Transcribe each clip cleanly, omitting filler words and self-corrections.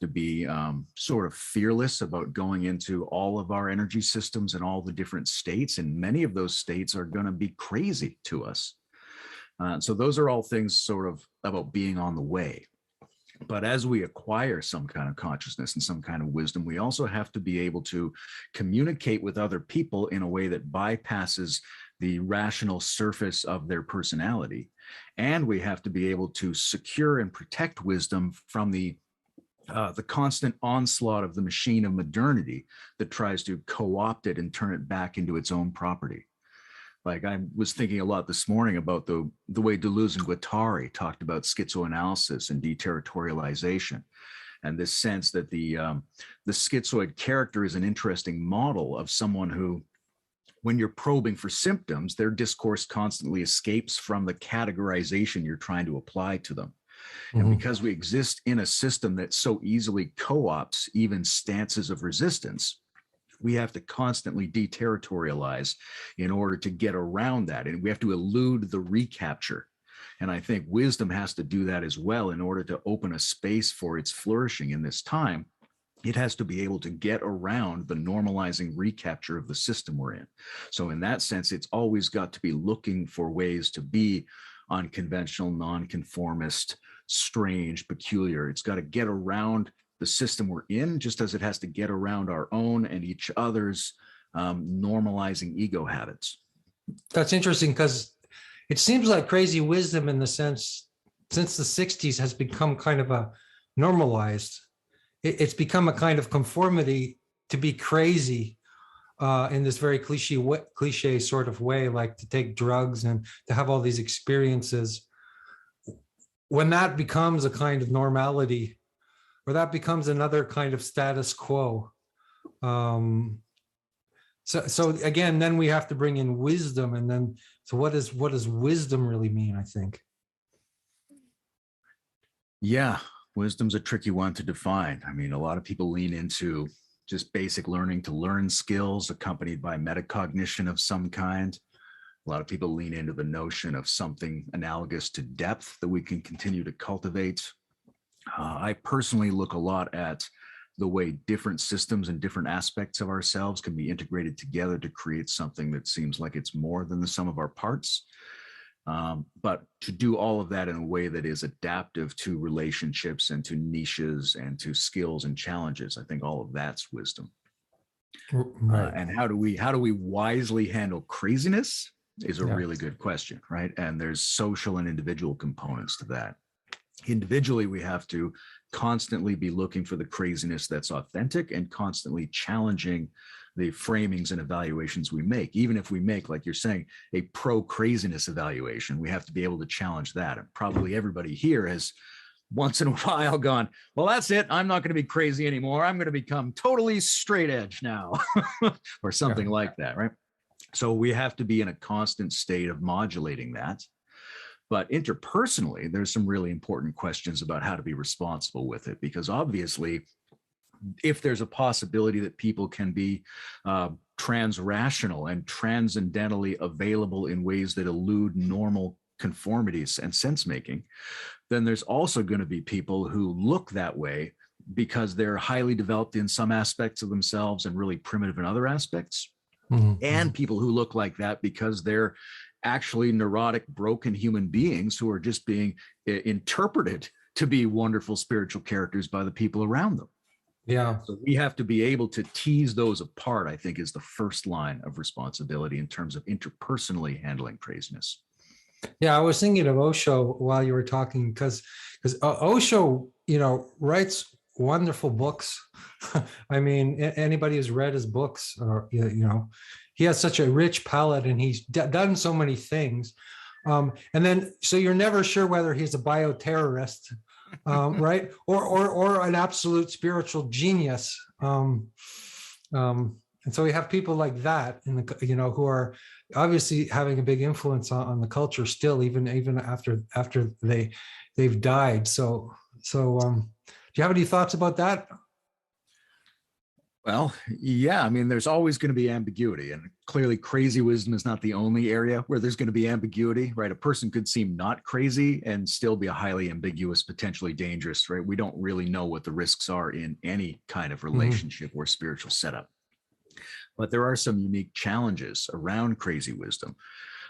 to be sort of fearless about going into all of our energy systems and all the different states. And many of those states are going to be crazy to us. So those are all things sort of about being on the way. But as we acquire some kind of consciousness and some kind of wisdom, we also have to be able to communicate with other people in a way that bypasses the rational surface of their personality. And we have to be able to secure and protect wisdom from the constant onslaught of the machine of modernity that tries to co-opt it and turn it back into its own property. Like I was thinking a lot this morning about the way Deleuze and Guattari talked about schizoanalysis and deterritorialization, and this sense that the schizoid character is an interesting model of someone who, when you're probing for symptoms, their discourse constantly escapes from the categorization you're trying to apply to them. And because we exist in a system that so easily co-opts even stances of resistance, we have to constantly deterritorialize in order to get around that. And we have to elude the recapture. And I think wisdom has to do that as well in order to open a space for its flourishing in this time. It has to be able to get around the normalizing recapture of the system we're in. So in that sense, it's always got to be looking for ways to be unconventional, nonconformist, strange, peculiar. It's got to get around the system we're in, just as it has to get around our own and each other's normalizing ego habits. That's interesting, because it seems like crazy wisdom, in the sense, since the 60s, has become kind of a normalized. It's become a kind of conformity to be crazy in this very cliche sort of way, like to take drugs and to have all these experiences. When that becomes a kind of normality, or that becomes another kind of status quo. So again, then we have to bring in wisdom, and then, so what does wisdom really mean, I think? Yeah, wisdom's a tricky one to define. I mean, a lot of people lean into just basic learning to learn skills accompanied by metacognition of some kind. A lot of people lean into the notion of something analogous to depth that we can continue to cultivate. I personally look a lot at the way different systems and different aspects of ourselves can be integrated together to create something that seems like it's more than the sum of our parts. But to do all of that in a way that is adaptive to relationships and to niches and to skills and challenges, I think all of that's wisdom. Right. And how do we wisely handle craziness is a really good question, right? And there's social and individual components to that. Individually, we have to constantly be looking for the craziness that's authentic and constantly challenging the framings and evaluations we make. Even if we make, like you're saying, a pro-craziness evaluation, we have to be able to challenge that. And probably everybody here has once in a while gone, well, that's it. I'm not going to be crazy anymore. I'm going to become totally straight edge now, or something like that, right? So we have to be in a constant state of modulating that. But interpersonally, there's some really important questions about how to be responsible with it, because obviously, if there's a possibility that people can be transrational and transcendentally available in ways that elude normal conformities and sense making, then there's also going to be people who look that way because they're highly developed in some aspects of themselves and really primitive in other aspects. And people who look like that because they're actually neurotic, broken human beings who are just being interpreted to be wonderful spiritual characters by the people around them. Yeah. So we have to be able to tease those apart, I think, is the first line of responsibility in terms of interpersonally handling craziness. Yeah, I was thinking of Osho while you were talking, because Osho, writes wonderful books. I mean, anybody who's read his books, or he has such a rich palette, and he's done so many things. And then, so you're never sure whether he's a bioterrorist, right, or an absolute spiritual genius. And so we have people like that in the, who are obviously having a big influence on the culture still, even after they've died. So do you have any thoughts about that? Well, yeah, I mean, there's always going to be ambiguity, and clearly, crazy wisdom is not the only area where there's going to be ambiguity, right? A person could seem not crazy and still be a highly ambiguous, potentially dangerous, right? We don't really know what the risks are in any kind of Mhm. relationship or spiritual setup. But there are some unique challenges around crazy wisdom.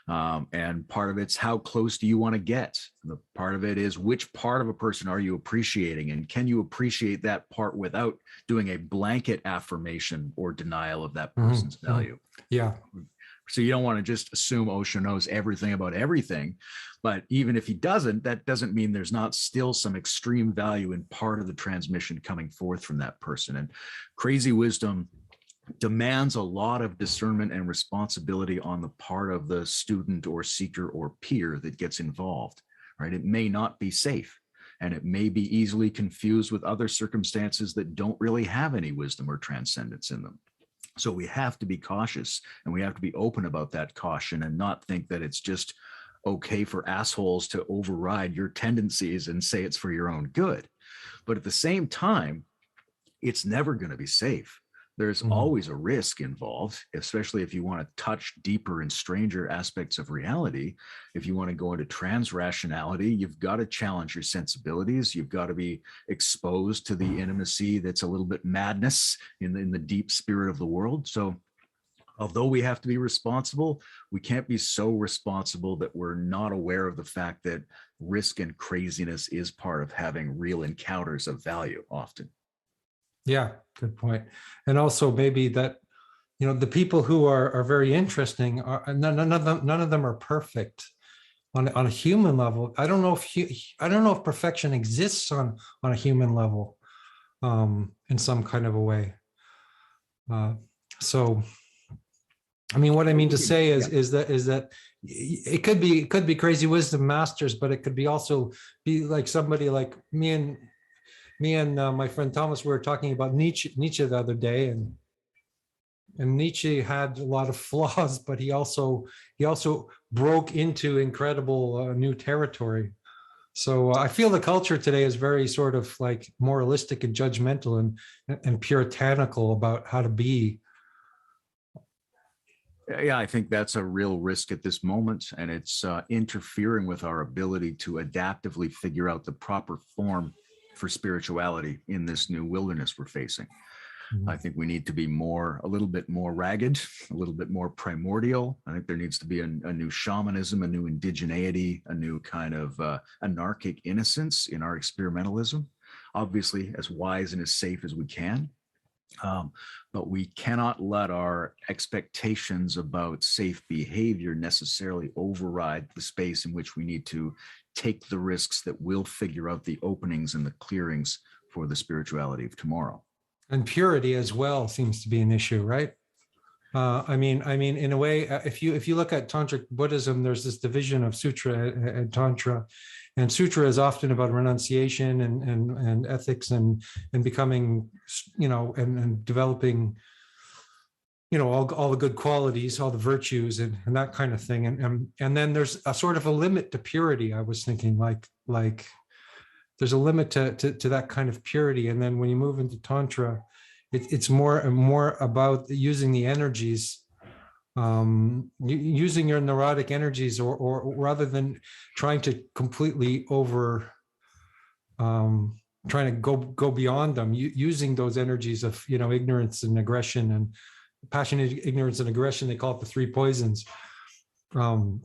And part of it's how close do you want to get? The part of it is which part of a person are you appreciating? And can you appreciate that part without doing a blanket affirmation or denial of that Mhm. person's Mhm. value? Yeah. So you don't want to just assume Osho knows everything about everything. But even if he doesn't, that doesn't mean there's not still some extreme value in part of the transmission coming forth from that person. And crazy wisdom demands a lot of discernment and responsibility on the part of the student or seeker or peer that gets involved, right? It may not be safe, and it may be easily confused with other circumstances that don't really have any wisdom or transcendence in them. So we have to be cautious, and we have to be open about that caution and not think that it's just okay for assholes to override your tendencies and say it's for your own good. But at the same time, it's never going to be safe. There's Mhm. always a risk involved, especially if you want to touch deeper and stranger aspects of reality. If you want to go into trans rationality, you've got to challenge your sensibilities. You've got to be exposed to the intimacy that's a little bit madness in the deep spirit of the world. So, although we have to be responsible, we can't be so responsible that we're not aware of the fact that risk and craziness is part of having real encounters of value often. Yeah, good point. And also maybe that, the people who are very interesting are none of them are perfect on a human level. I don't know if perfection exists on a human level, in some kind of a way. Uh, so I mean, what I mean to say Yeah. is that it could be crazy wisdom masters, but it could be also be like somebody like me and my friend Thomas, we were talking about Nietzsche the other day, and Nietzsche had a lot of flaws, but he also broke into incredible new territory. So I feel the culture today is very sort of like moralistic and judgmental and puritanical about how to be. Yeah, I think that's a real risk at this moment, and it's interfering with our ability to adaptively figure out the proper form for spirituality in this new wilderness we're facing. I think we need to be a little bit more ragged, a little bit more primordial. I think there needs to be a new shamanism, a new indigeneity, a new kind of anarchic innocence in our experimentalism. Obviously, as wise and as safe as we can. Um, but we cannot let our expectations about safe behavior necessarily override the space in which we need to take the risks that will figure out the openings and the clearings for the spirituality of tomorrow. And purity as well seems to be an issue, right? I mean, in a way, if you look at tantric Buddhism, there's this division of sutra and tantra, and sutra is often about renunciation and ethics and becoming, and developing, all the good qualities, all the virtues, and that kind of thing, and then there's a sort of a limit to purity. I was thinking like there's a limit to that kind of purity, and then when you move into tantra, it's more and more about using the energies, using your neurotic energies, or rather than trying to completely trying to go beyond them, using those energies of ignorance and aggression and passion, ignorance and aggression. They call it the three poisons, um,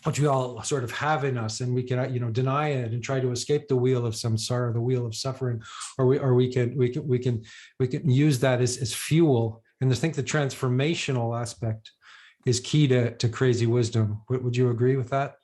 which we all sort of have in us, and we can deny it and try to escape the wheel of samsara, the wheel of suffering, or we can use that as fuel. And I think the transformational aspect is key to crazy wisdom. Would you agree with that?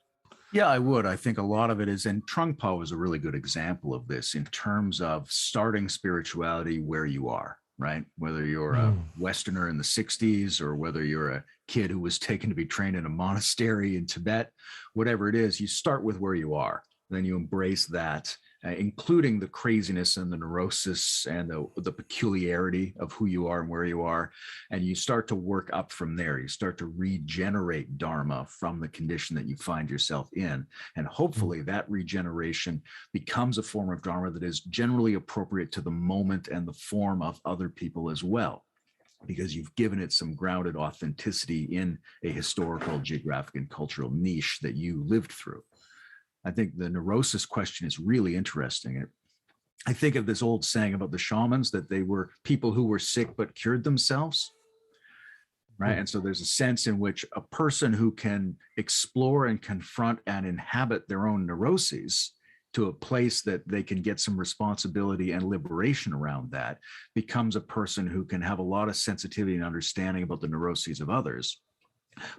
Yeah, I would. I think a lot of it is, and Trungpa is a really good example of this in terms of starting spirituality where you are, right? Whether you're a Mm. Westerner in the 60s or whether you're a kid who was taken to be trained in a monastery in Tibet, whatever it is, you start with where you are. Then you embrace that including the craziness and the neurosis and the peculiarity of who you are and where you are. And you start to work up from there. You start to regenerate Dharma from the condition that you find yourself in. And hopefully that regeneration becomes a form of Dharma that is generally appropriate to the moment and the form of other people as well, because you've given it some grounded authenticity in a historical, geographic, and cultural niche that you lived through. I think the neurosis question is really interesting. I think of this old saying about the shamans, that they were people who were sick but cured themselves, right? And so there's a sense in which a person who can explore and confront and inhabit their own neuroses to a place that they can get some responsibility and liberation around that becomes a person who can have a lot of sensitivity and understanding about the neuroses of others.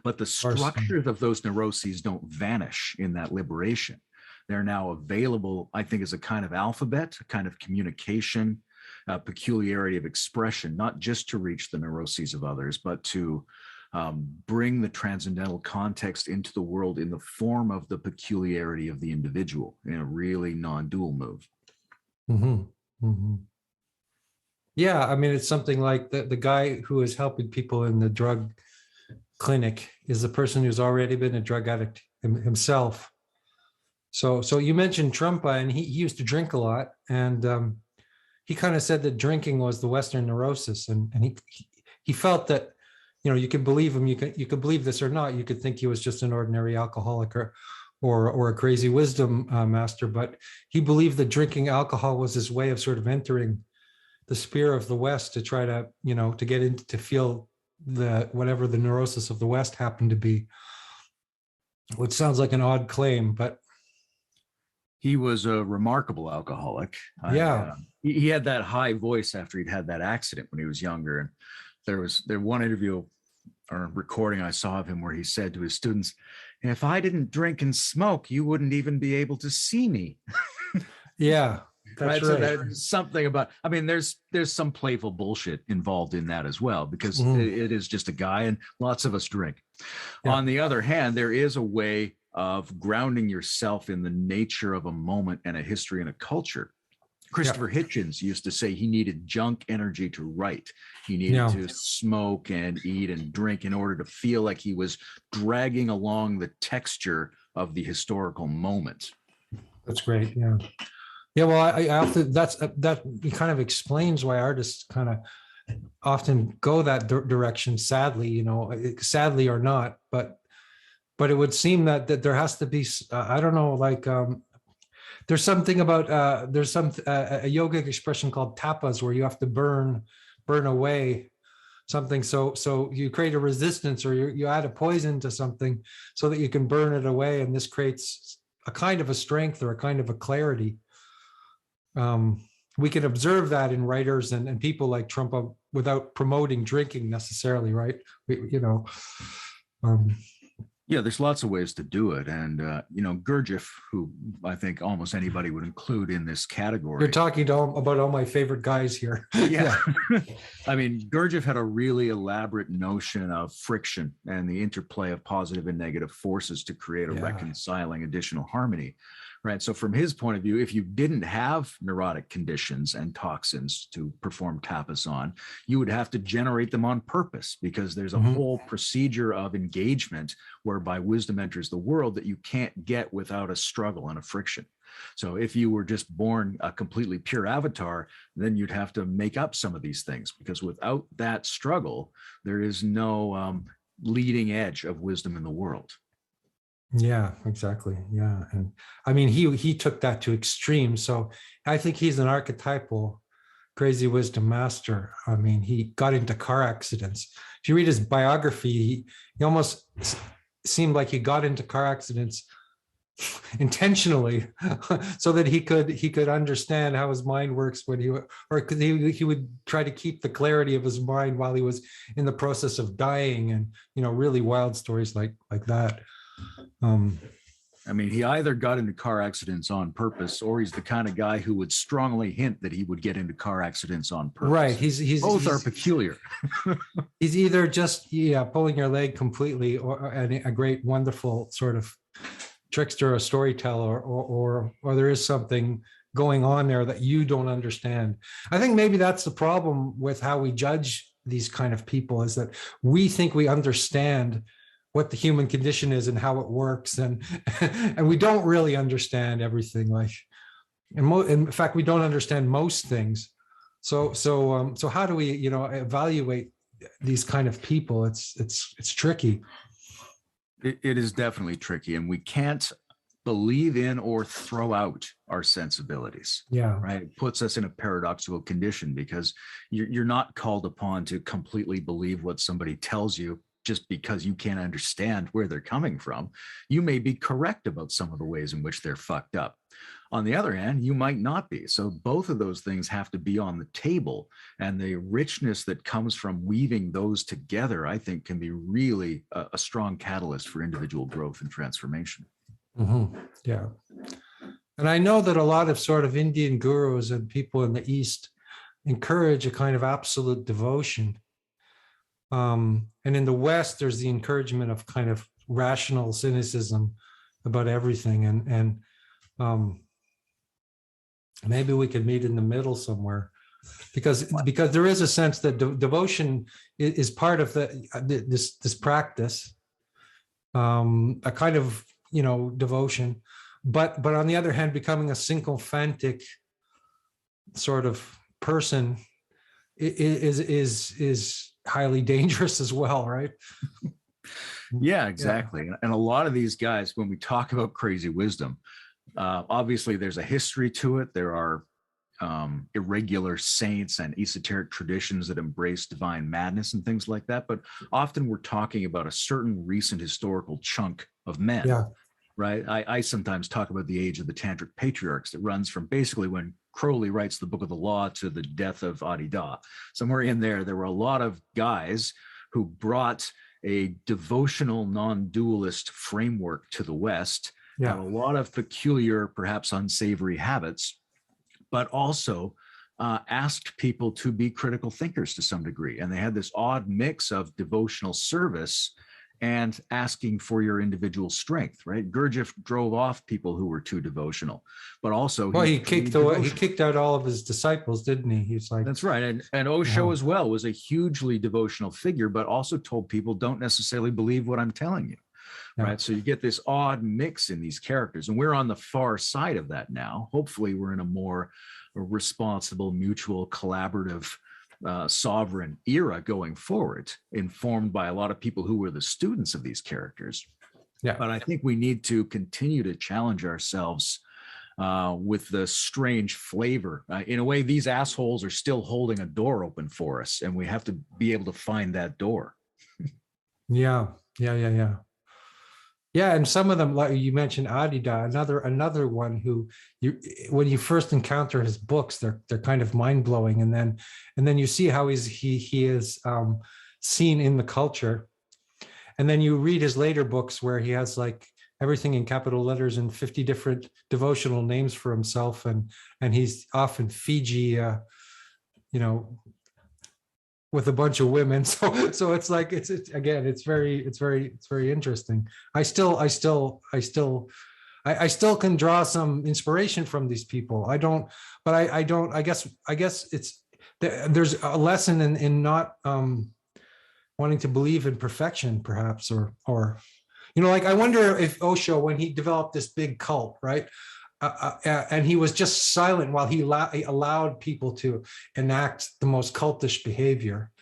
But the structures of those neuroses don't vanish in that liberation. They're now available, I think, as a kind of alphabet, a kind of communication, a peculiarity of expression, not just to reach the neuroses of others, but to bring the transcendental context into the world in the form of the peculiarity of the individual in a really non-dual move. Mm-hmm. Mm-hmm. Yeah, I mean, it's something like the guy who is helping people in the drug clinic is the person who's already been a drug addict himself. So you mentioned Trumpa, and he used to drink a lot, and he kind of said that drinking was the Western neurosis, and he felt that, you know, you could believe him, you could believe this or not, you could think he was just an ordinary alcoholic or a crazy wisdom master, but he believed that drinking alcohol was his way of sort of entering the sphere of the West to try to, you know, to get into, to feel the whatever the neurosis of the West happened to be, which sounds like an odd claim, but he was a remarkable alcoholic. Yeah. He had that high voice after he'd had that accident when he was younger. And there one interview or recording I saw of him where he said to his students, "If I didn't drink and smoke, you wouldn't even be able to see me." Yeah. That's right. So there's something about, I mean, there's some playful bullshit involved in that as well, because it is just a guy and lots of us drink. Yeah. On the other hand, there is a way of grounding yourself in the nature of a moment and a history and a culture. Christopher Hitchens used to say he needed junk energy to write. He needed to smoke and eat and drink in order to feel like he was dragging along the texture of the historical moment. That's great. Yeah. Yeah, well, I often that kind of explains why artists kind of often go that direction. Sadly, you know, sadly or not, but it would seem that there has to be, I don't know, like there's something about there's some a yogic expression called tapas where you have to burn away something. So you create a resistance, or you add a poison to something so that you can burn it away, and this creates a kind of a strength or a kind of a clarity. We can observe that in writers and people like Trump without promoting drinking necessarily, right? Yeah, there's lots of ways to do it. And, Gurdjieff, who I think almost anybody would include in this category. You're talking about all my favorite guys here. Yeah. I mean, Gurdjieff had a really elaborate notion of friction and the interplay of positive and negative forces to create a reconciling additional harmony. Right. So from his point of view, if you didn't have neurotic conditions and toxins to perform tapas on, you would have to generate them on purpose, because there's a whole procedure of engagement whereby wisdom enters the world that you can't get without a struggle and a friction. So if you were just born a completely pure avatar, then you'd have to make up some of these things, because without that struggle, there is no leading edge of wisdom in the world. Yeah, exactly. Yeah. And I mean, he took that to extreme. So I think he's an archetypal crazy wisdom master. I mean, he got into car accidents. If you read his biography, he almost seemed like he got into car accidents intentionally so that he could understand how his mind works when he would try to keep the clarity of his mind while he was in the process of dying, and really wild stories like that. I mean, he either got into car accidents on purpose, or he's the kind of guy who would strongly hint that he would get into car accidents on purpose. Right. He's both are peculiar. He's either just pulling your leg completely, or a great, wonderful sort of trickster or storyteller, or there is something going on there that you don't understand. I think maybe that's the problem with how we judge these kind of people, is that we think we understand what the human condition is and how it works, and and we don't really understand everything. Like, in fact, we don't understand most things. So how do we, evaluate these kind of people? It's tricky. It is definitely tricky, and we can't believe in or throw out our sensibilities. Yeah. Right. It puts us in a paradoxical condition, because you're not called upon to completely believe what somebody tells you just because you can't understand where they're coming from. You may be correct about some of the ways in which they're fucked up. On the other hand, you might not be. So both of those things have to be on the table. And the richness that comes from weaving those together, I think, can be really a strong catalyst for individual growth and transformation. Mm-hmm. Yeah. And I know that a lot of sort of Indian gurus and people in the East encourage a kind of absolute devotion. And in the West, there's the encouragement of kind of rational cynicism about everything. And maybe we could meet in the middle somewhere, because there is a sense that devotion is part of this practice, a kind of devotion, but on the other hand, becoming a sycophantic sort of person is highly dangerous as well, right? Yeah, exactly. Yeah. And a lot of these guys, when we talk about crazy wisdom, obviously there's a history to it. There are irregular saints and esoteric traditions that embrace divine madness and things like that. But often we're talking about a certain recent historical chunk of men. Yeah. Right. I sometimes talk about the age of the tantric patriarchs that runs from basically when Crowley writes the Book of the Law to the death of Adida. Somewhere in there were a lot of guys who brought a devotional, non-dualist framework to the West, had a lot of peculiar, perhaps unsavory habits, but also asked people to be critical thinkers to some degree. And they had this odd mix of devotional service and asking for your individual strength, right? Gurdjieff drove off people who were too devotional, but also he kicked out all of his disciples, didn't he? He's like, that's right. And Osho as well was a hugely devotional figure, but also told people, don't necessarily believe what I'm telling you. Yeah. Right. So you get this odd mix in these characters, and we're on the far side of that now. Hopefully we're in a more responsible, mutual, collaborative, sovereign era going forward, informed by a lot of people who were the students of these characters. Yeah. But I think we need to continue to challenge ourselves with the strange flavor. In a way, these assholes are still holding a door open for us, and we have to be able to find that door. Yeah. Yeah, and some of them, like you mentioned, Adida, another one who, when you first encounter his books, they're kind of mind blowing, and then you see how he is seen in the culture, and then you read his later books where he has like everything in capital letters and 50 different devotional names for himself, and he's off in Fiji, with a bunch of women. So it's like, it's very interesting. I still can draw some inspiration from these people. I guess there's a lesson in not wanting to believe in perfection, perhaps, or like, I wonder if Osho, when he developed this big cult, right? And he was just silent while he allowed people to enact the most cultish behavior.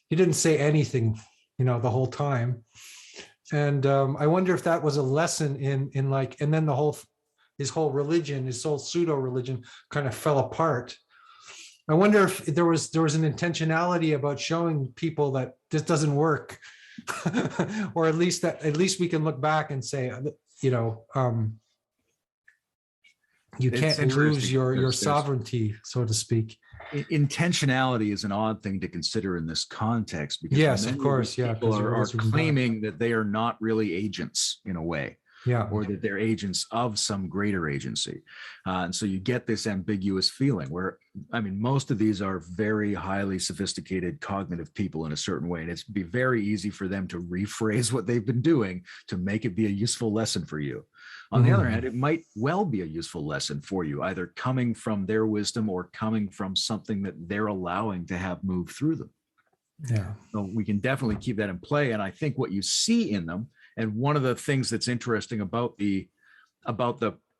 He didn't say anything, the whole time. And I wonder if that was a lesson in like, and then his whole religion, his whole pseudo religion kind of fell apart. I wonder if there was an intentionality about showing people that this doesn't work, or at least we can look back and say, you can't lose your sovereignty, so to speak. Intentionality is an odd thing to consider in this context, because yes, of course, people are claiming that they are not really agents in a way. Yeah. or that they're agents of some greater agency. And so you get this ambiguous feeling where, I mean, most of these are very highly sophisticated cognitive people in a certain way. And it's be very easy for them to rephrase what they've been doing to make it be a useful lesson for you. On the other hand, it might well be a useful lesson for you, either coming from their wisdom or coming from something that they're allowing to have move through them. Yeah. So we can definitely keep that in play. And I think what you see in them, and one of the things that's interesting about the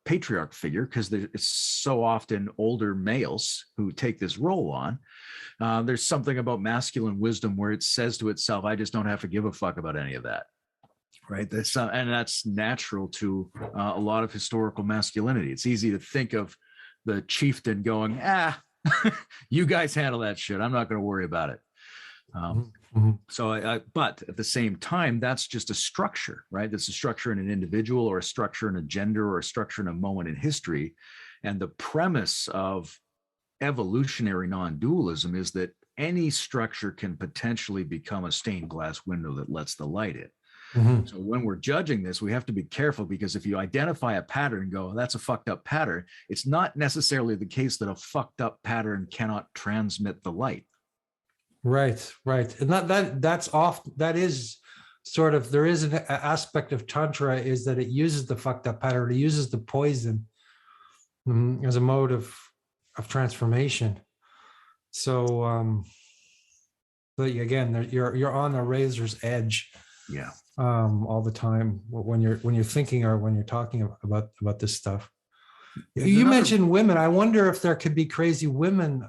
patriarch figure, because it's so often older males who take this role on, there's something about masculine wisdom where it says to itself, I just don't have to give a fuck about any of that. Right. And that's natural to a lot of historical masculinity. It's easy to think of the chieftain going, you guys handle that shit. I'm not going to worry about it. But at the same time, that's just a structure, right? That's a structure in an individual, or a structure in a gender, or a structure in a moment in history. And the premise of evolutionary non-dualism is that any structure can potentially become a stained glass window that lets the light in. So when we're judging this, we have to be careful, because if you identify a pattern and go, that's a fucked up pattern, it's not necessarily the case that a fucked up pattern cannot transmit the light. Right. And that is sort of, there is an aspect of Tantra is that it uses the fucked up pattern, it uses the poison as a mode of transformation. So, but again, you're on a razor's edge. Yeah. All the time when you're thinking or when you're talking about this stuff. You mentioned women. I wonder if there could be crazy women,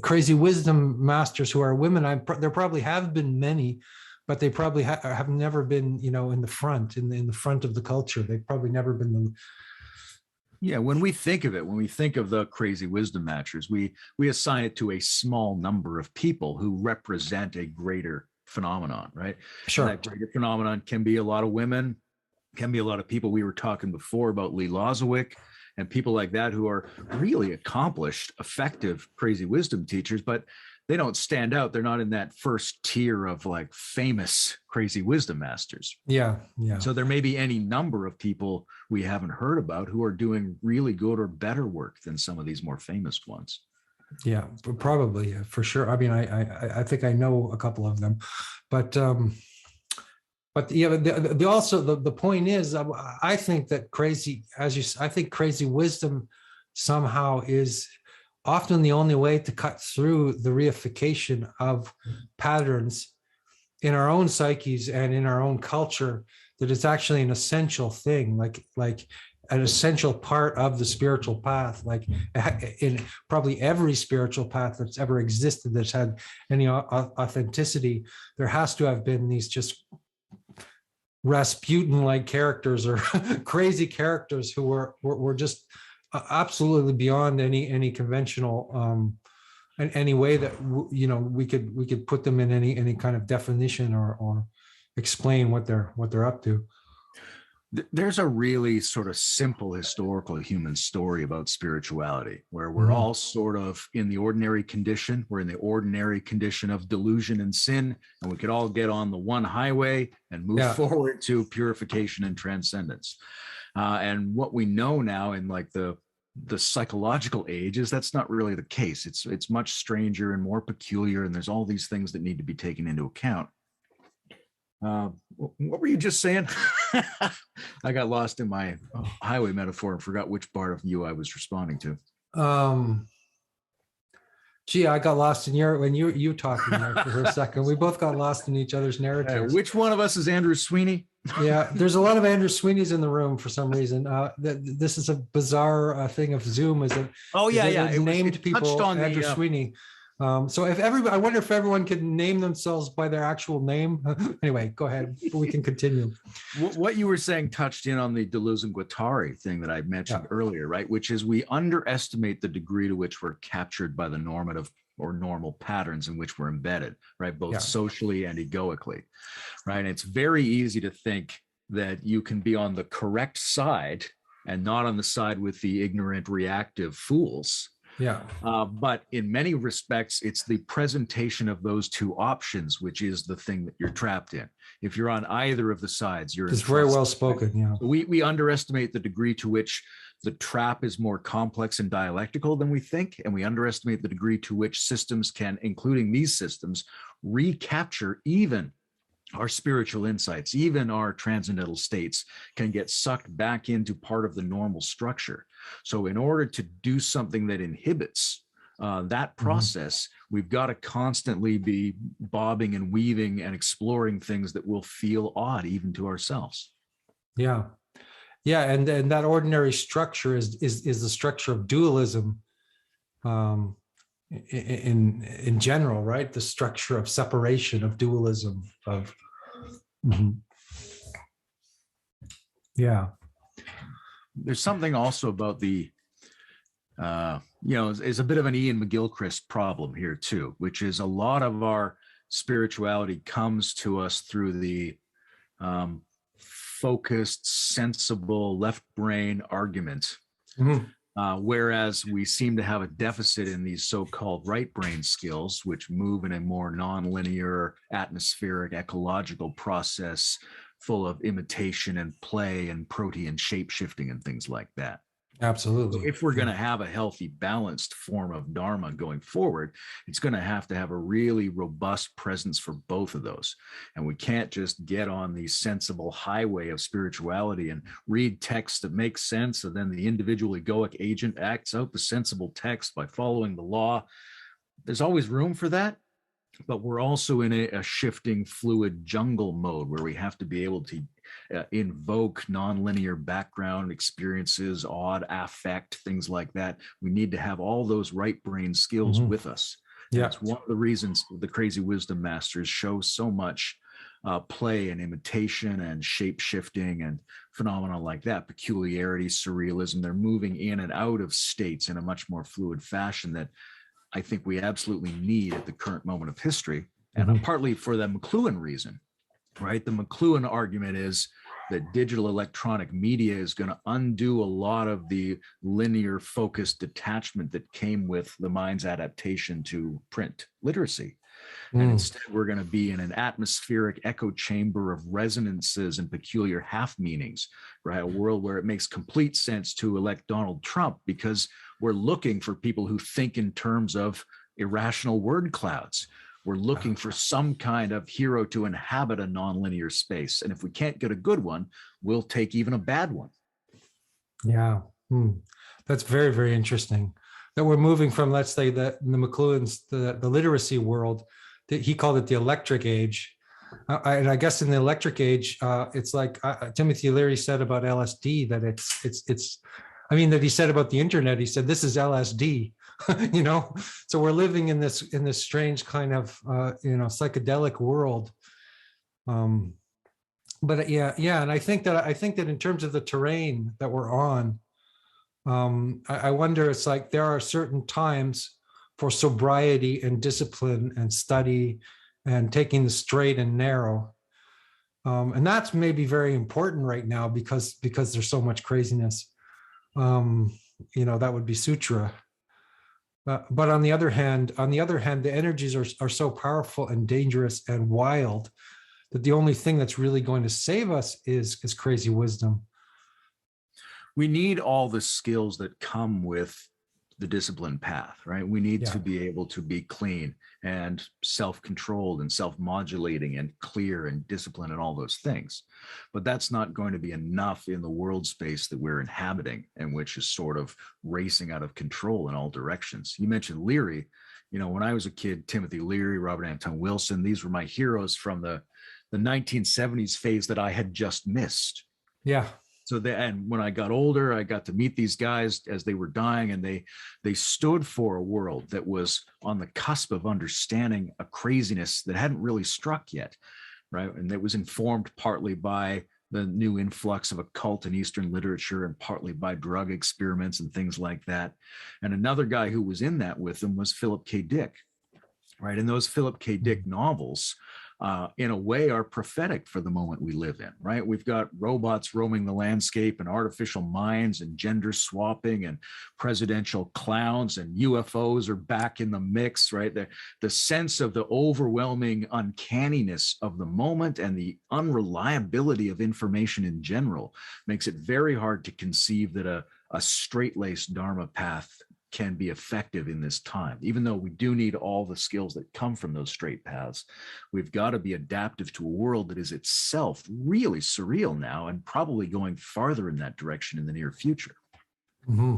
crazy wisdom masters who are women. There probably have been many, but they probably have never been, in the front, in the front of the culture. They've probably never been Yeah, when we think of it, when we think of the crazy wisdom masters, we assign it to a small number of people who represent a greater phenomenon, right? Sure. And that greater phenomenon can be a lot of women, can be a lot of people. We were talking before about Lee Lozowick and people like that who are really accomplished, effective, crazy wisdom teachers, but they don't stand out. They're not in that first tier of like famous crazy wisdom masters. Yeah. So there may be any number of people we haven't heard about who are doing really good or better work than some of these more famous ones. Yeah, probably, for sure. I mean, I think I know a couple of them, but yeah, the point is, I think that I think crazy wisdom somehow is often the only way to cut through the reification of patterns in our own psyches and in our own culture. That it's actually an essential thing, like an essential part of the spiritual path, like in probably every spiritual path that's ever existed that's had any authenticity. There has to have been these just Rasputin-like characters or crazy characters who were just absolutely beyond any conventional in any way that we could put them in any kind of definition or explain what they're up to. There's a really sort of simple historical human story about spirituality where we're all sort of in the ordinary condition. We're in the ordinary condition of delusion and sin, and we could all get on the one highway and move forward to purification and transcendence. And what we know now in like the psychological age is that's not really the case. It's much stranger and more peculiar, and there's all these things that need to be taken into account. What were you just saying? I got lost in my highway metaphor and forgot which part of you I was responding to. Gee, I got lost in when you talking there for a second. We both got lost in each other's narratives. Which one of us is Andrew Sweeny? Yeah, there's a lot of Andrew Sweeneys in the room for some reason. This is a bizarre thing of Zoom. Is it? It named people Andrew Sweeny. So I wonder if everyone could name themselves by their actual name. Anyway, go ahead. We can continue. What you were saying touched in on the Deleuze and Guattari thing that I mentioned earlier, right? Which is we underestimate the degree to which we're captured by the normative or normal patterns in which we're embedded, right? Both socially and egoically, right? And it's very easy to think that you can be on the correct side and not on the side with the ignorant, reactive fools. Yeah. But in many respects, it's the presentation of those two options, which is the thing that you're trapped in. If you're on either of the sides, you're in It's very trust. well spoken. Yeah. So we underestimate the degree to which the trap is more complex and dialectical than we think, and we underestimate the degree to which systems can, including these systems, recapture even our spiritual insights, even our transcendental states can get sucked back into part of the normal structure. So in order to do something that inhibits that process, we've got to constantly be bobbing and weaving and exploring things that will feel odd even to ourselves. Yeah. Yeah. And that ordinary structure is the structure of dualism. In general, right? The structure of separation, of dualism, of yeah. There's something also about the is a bit of an Ian McGilchrist problem here too, which is a lot of our spirituality comes to us through the focused, sensible left brain argument. Whereas we seem to have a deficit in these so-called right brain skills, which move in a more nonlinear, atmospheric, ecological process full of imitation and play and protean shape-shifting and things like that. Absolutely. So if we're going to have a healthy, balanced form of Dharma going forward, it's going to have a really robust presence for both of those. And we can't just get on the sensible highway of spirituality and read texts that make sense, and then the individual egoic agent acts out the sensible text by following the law. There's always room for that, but we're also in a shifting, fluid jungle mode where we have to be able to invoke nonlinear background experiences, odd affect, things like that. We need to have all those right brain skills with us. Yeah. That's one of the reasons the crazy wisdom masters show so much play and imitation and shape shifting and phenomena like that, peculiarity, surrealism. They're moving in and out of states in a much more fluid fashion that I think we absolutely need at the current moment of history. And partly for the McLuhan reason, right? The McLuhan argument is that digital electronic media is going to undo a lot of the linear focused detachment that came with the mind's adaptation to print literacy. And instead, we're going to be in an atmospheric echo chamber of resonances and peculiar half meanings, right? A world where it makes complete sense to elect Donald Trump because we're looking for people who think in terms of irrational word clouds. We're looking for some kind of hero to inhabit a nonlinear space. And if we can't get a good one, we'll take even a bad one. Yeah. That's very, very interesting. That we're moving from, let's say, the McLuhan's, the literacy world, he called it the electric age. And I guess in the electric age, it's like Timothy Leary said about LSD, that that he said about the internet, he said, this is LSD, so we're living in this strange kind of, psychedelic world. But yeah. And I think that in terms of the terrain that we're on, I wonder, it's like there are certain times for sobriety and discipline and study and taking the straight and narrow. And that's maybe very important right now because there's so much craziness. That would be sutra. But on the other hand, the energies are so powerful and dangerous and wild that the only thing that's really going to save us is crazy wisdom. We need all the skills that come with the disciplined path, right? We need to be able to be clean and self-controlled and self-modulating and clear and disciplined and all those things. But that's not going to be enough in the world space that we're inhabiting and which is sort of racing out of control in all directions. You mentioned Leary. When I was a kid, Timothy Leary, Robert Anton Wilson, these were my heroes from the 1970s phase that I had just missed. Yeah. So and when I got older, I got to meet these guys as they were dying, and they stood for a world that was on the cusp of understanding a craziness that hadn't really struck yet, right? And that was informed partly by the new influx of occult and Eastern literature and partly by drug experiments and things like that. And another guy who was in that with them was Philip K. Dick, right? And those Philip K. Dick novels in a way, are prophetic for the moment we live in, right? We've got robots roaming the landscape and artificial minds and gender swapping and presidential clowns, and UFOs are back in the mix, right? The sense of the overwhelming uncanniness of the moment and the unreliability of information in general makes it very hard to conceive that a straight-laced Dharma path can be effective in this time. Even though we do need all the skills that come from those straight paths, we've got to be adaptive to a world that is itself really surreal now and probably going farther in that direction in the near future. Mm-hmm.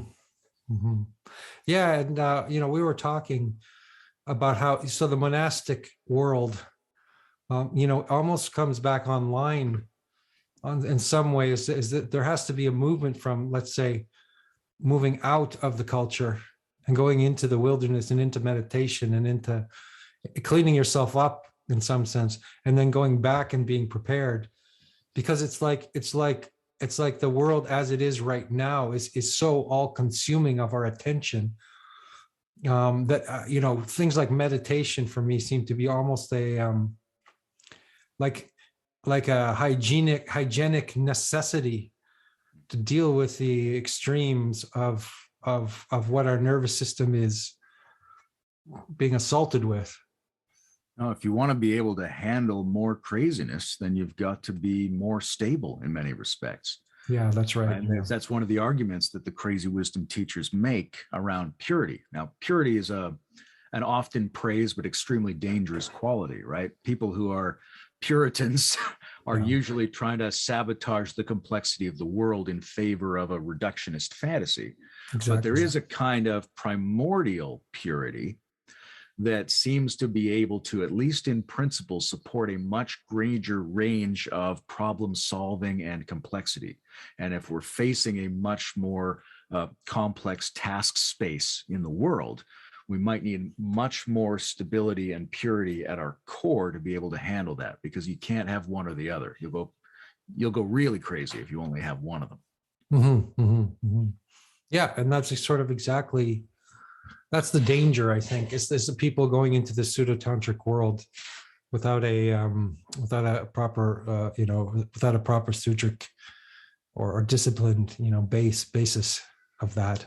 Mm-hmm. Yeah, and we were talking about how so the monastic world, almost comes back online in some ways. Is that there has to be a movement from, let's say, moving out of the culture and going into the wilderness and into meditation and into cleaning yourself up in some sense, and then going back and being prepared, because it's like the world as it is right now is so all consuming of our attention, that things like meditation for me seem to be almost a like a hygienic necessity to deal with the extremes of what our nervous system is being assaulted with. Now, if you want to be able to handle more craziness, then you've got to be more stable in many respects. Yeah, that's right. And that's one of the arguments that the crazy wisdom teachers make around purity. Now, purity is an often praised but extremely dangerous quality, right? People who are Puritans are usually trying to sabotage the complexity of the world in favor of a reductionist fantasy. Exactly. But there is a kind of primordial purity that seems to be able to, at least in principle, support a much greater range of problem solving and complexity. And if we're facing a much more complex task space in the world, we might need much more stability and purity at our core to be able to handle that, because you can't have one or the other. You'll go really crazy if you only have one of them. Mm-hmm, mm-hmm, mm-hmm. Yeah, and that's that's the danger, I think, is the people going into the pseudo-tantric world without a proper sutric or disciplined basis of that.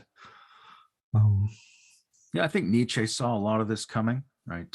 Yeah, I think Nietzsche saw a lot of this coming, right?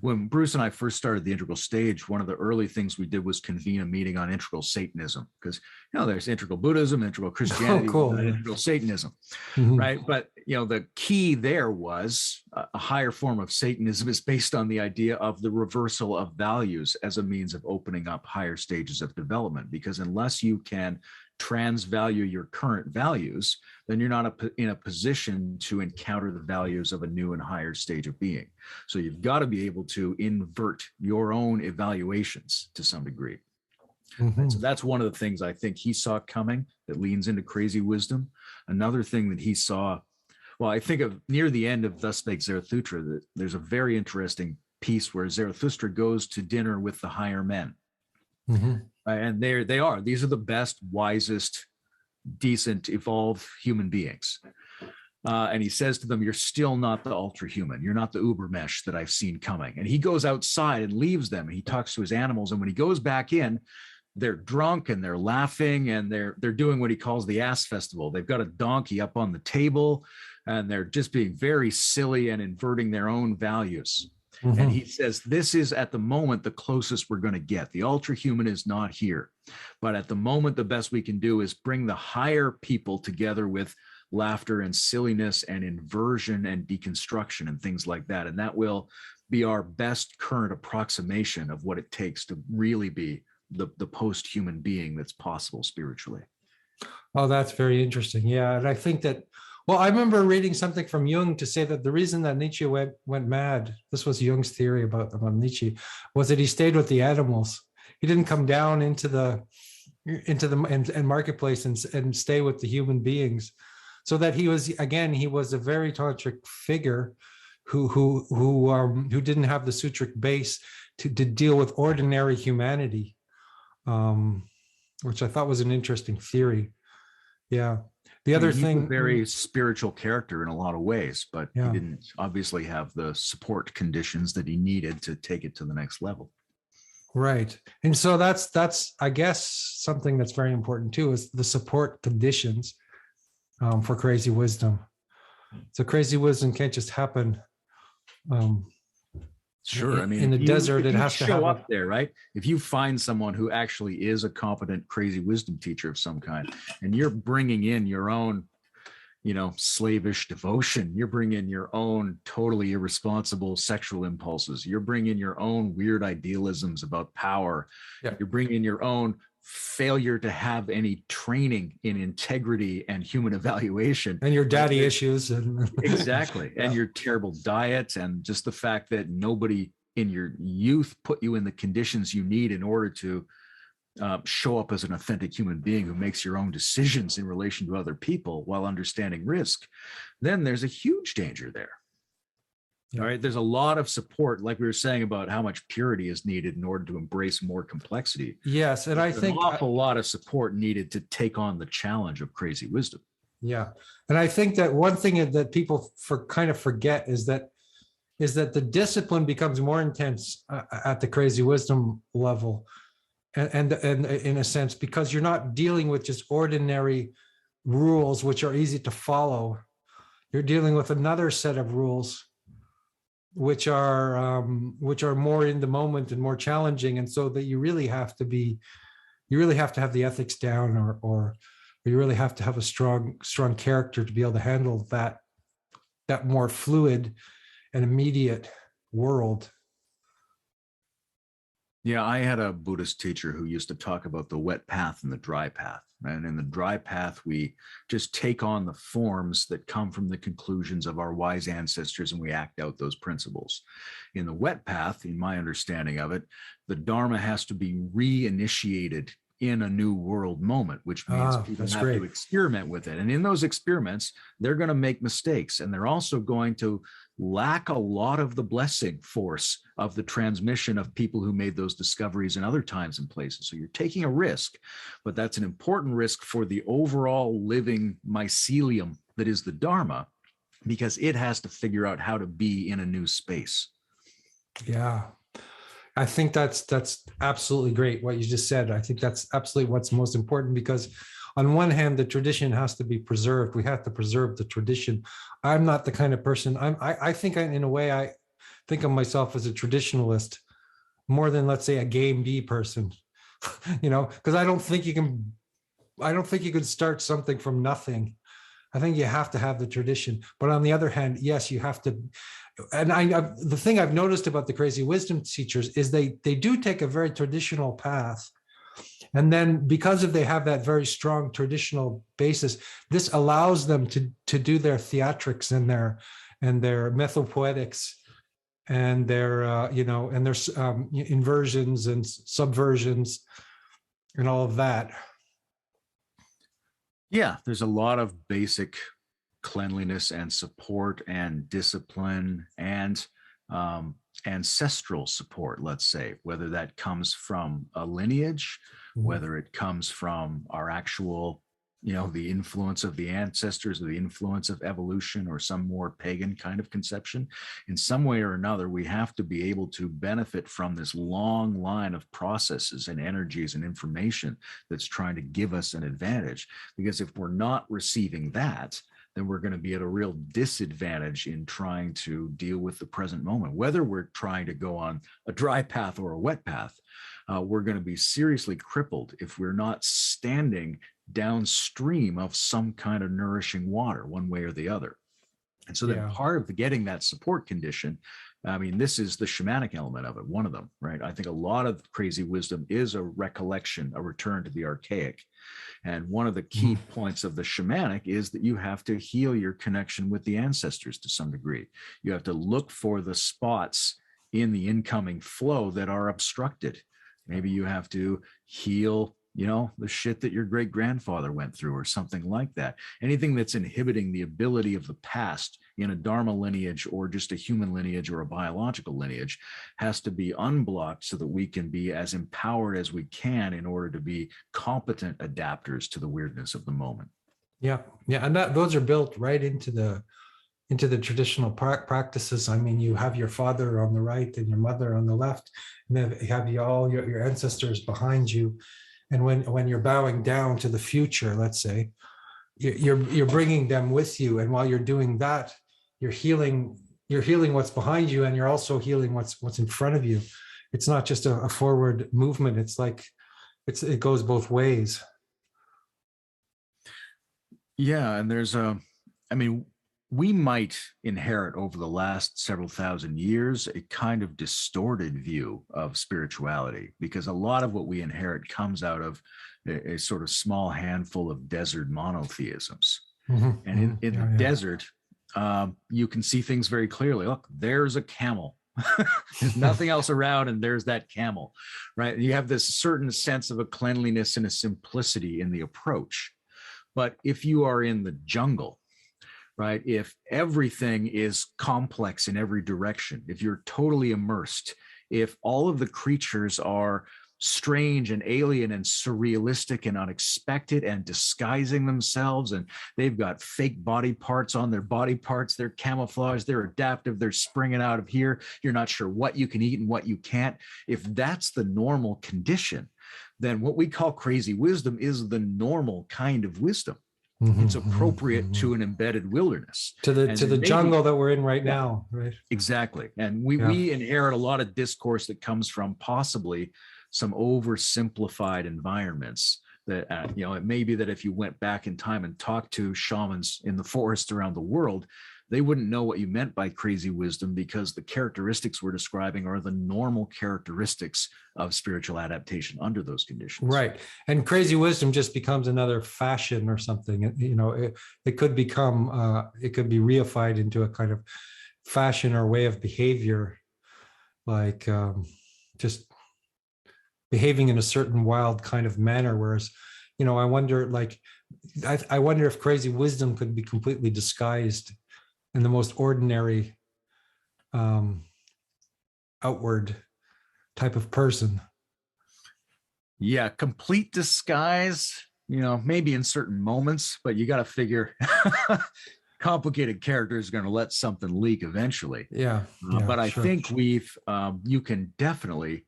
When Bruce and I first started the Integral Stage, one of the early things we did was convene a meeting on integral Satanism, because there's integral Buddhism, integral Christianity, integral Satanism, mm-hmm. right? But the key there was a higher form of Satanism is based on the idea of the reversal of values as a means of opening up higher stages of development. Because unless you can transvalue your current values, then you're not in a position to encounter the values of a new and higher stage of being. So you've got to be able to invert your own evaluations to some degree. Mm-hmm. And so that's one of the things I think he saw coming that leans into crazy wisdom. Another thing that he saw, well, I think of near the end of Thus Spake Zarathustra, that there's a very interesting piece where Zarathustra goes to dinner with the higher men. Mm-hmm. And they are. These are the best, wisest, decent, evolved human beings. And he says to them, you're still not the ultra human. You're not the Ubermesh that I've seen coming. And he goes outside and leaves them. And he talks to his animals. And when he goes back in, they're drunk and they're laughing and they're doing what he calls the ass festival. They've got a donkey up on the table and they're just being very silly and inverting their own values. Mm-hmm. And he says, this is at the moment the closest we're going to get. The ultra human is not here. But at the moment, the best we can do is bring the higher people together with laughter and silliness and inversion and deconstruction and things like that. And that will be our best current approximation of what it takes to really be the post-human being that's possible spiritually. Oh, that's very interesting. Yeah. And I think that, well, I remember reading something from Jung to say that the reason that Nietzsche went mad, this was Jung's theory about Nietzsche, was that he stayed with the animals. He didn't come down into the marketplace and stay with the human beings. So that he was a very tantric figure who didn't have the sutric base to deal with ordinary humanity, which I thought was an interesting theory. Yeah. The other thing, a very spiritual character in a lot of ways, but he didn't obviously have the support conditions that he needed to take it to the next level. Right. And so that's I guess something that's very important too is the support conditions for crazy wisdom. So crazy wisdom can't just happen um, Sure. I mean, in the desert. if It you has to show have up there, right? If you find someone who actually is a competent crazy wisdom teacher of some kind, and you're bringing in your own, slavish devotion, you're bringing your own totally irresponsible sexual impulses, you're bringing your own weird idealisms about power, yeah. you're bringing your own failure to have any training in integrity and human evaluation, And your right? daddy issues and Exactly. yeah. And your terrible diet and just the fact that nobody in your youth put you in the conditions you need in order to show up as an authentic human being who makes your own decisions in relation to other people while understanding risk, then there's a huge danger there. Yeah. All right. There's a lot of support, like we were saying about how much purity is needed in order to embrace more complexity. Yes. And There's I think an awful lot of support needed to take on the challenge of crazy wisdom. yeah. And I think that one thing that people kind of forget is that the discipline becomes more intense at the crazy wisdom level. And in a sense, because you're not dealing with just ordinary rules, which are easy to follow. You're dealing with another set of rules, which are more in the moment and more challenging. And so that you really have to have the ethics down, or you really have to have a strong character to be able to handle that more fluid and immediate world. Yeah, I had a Buddhist teacher who used to talk about the wet path and the dry path. And in the dry path, we just take on the forms that come from the conclusions of our wise ancestors and we act out those principles. In the wet path, in my understanding of it, the Dharma has to be reinitiated in a new world moment, which means people have to experiment with it. And in those experiments, they're going to make mistakes, and they're also going to lack a lot of the blessing force of the transmission of people who made those discoveries in other times and places. So you're taking a risk, but that's an important risk for the overall living mycelium that is the Dharma, because it has to figure out how to be in a new space. Yeah. I think that's absolutely great what you just said. I think that's absolutely what's most important, because on one hand, the tradition has to be preserved. We have to preserve the tradition. I'm not the kind of person, I think in a way, I think of myself as a traditionalist more than, let's say, a game B person, because I don't think you can start something from nothing. I think you have to have the tradition. But on the other hand, yes, you have to. And the thing I've noticed about the crazy wisdom teachers is they do take a very traditional path. And then because they have that very strong traditional basis, this allows them to do their theatrics and their mythopoetics and their and their inversions and subversions and all of that. Yeah, there's a lot of basic cleanliness and support and discipline and ancestral support, let's say, whether that comes from a lineage, whether it comes from our actual, the influence of the ancestors or the influence of evolution or some more pagan kind of conception. In some way or another, we have to be able to benefit from this long line of processes and energies and information that's trying to give us an advantage. Because if we're not receiving that, then we're going to be at a real disadvantage in trying to deal with the present moment. Whether we're trying to go on a dry path or a wet path, we're going to be seriously crippled if we're not standing downstream of some kind of nourishing water, one way or the other. And so then part of getting that support condition, I mean, this is the shamanic element of it, one of them, right? I think a lot of crazy wisdom is a recollection, a return to the archaic. And one of the key points of the shamanic is that you have to heal your connection with the ancestors to some degree. You have to look for the spots in the incoming flow that are obstructed. Maybe you have to heal, the shit that your great grandfather went through or something like that. Anything that's inhibiting the ability of the past in a Dharma lineage or just a human lineage or a biological lineage has to be unblocked so that we can be as empowered as we can in order to be competent adapters to the weirdness of the moment. Yeah. And those are built right into into the traditional practices. I mean, you have your father on the right and your mother on the left, and then you have all your ancestors behind you. And when you're bowing down to the future, let's say, you're bringing them with you. And while you're doing that, you're healing what's behind you, and you're also healing what's in front of you. It's not just a forward movement. It's like it goes both ways. Yeah, and I mean, we might inherit over the last several thousand years a kind of distorted view of spirituality, because a lot of what we inherit comes out of a sort of small handful of desert monotheisms. Mhm, And mhm. in the Yeah, yeah. desert, you can see things very clearly. Look, there's a camel. There's nothing else around, and there's that camel, right? You have this certain sense of a cleanliness and a simplicity in the approach. But if you are in the jungle, right, if everything is complex in every direction, if you're totally immersed, if all of the creatures are strange and alien and surrealistic and unexpected and disguising themselves, and they've got fake body parts on their body parts, they're camouflaged, they're adaptive, they're springing out of here, you're not sure what you can eat and what you can't. If that's the normal condition, then what we call crazy wisdom is the normal kind of wisdom. Mhm, It's mhm, appropriate mhm. to an embedded wilderness. To the And to then the maybe, jungle that we're in right yeah, now, right? exactly. And we Yeah. we inherit a lot of discourse that comes from possibly some oversimplified environments that, it may be that if you went back in time and talked to shamans in the forest around the world, they wouldn't know what you meant by crazy wisdom, because the characteristics we're describing are the normal characteristics of spiritual adaptation under those conditions. Right. And crazy wisdom just becomes another fashion or something. It could become, it could be reified into a kind of fashion or way of behavior, like just behaving in a certain wild kind of manner. Whereas, I wonder, like, I wonder if crazy wisdom could be completely disguised in the most ordinary, um, outward type of person. Yeah, complete disguise, maybe in certain moments, but you got to figure complicated character is going to let something leak eventually. Yeah. Yeah. But I Sure. think you can definitely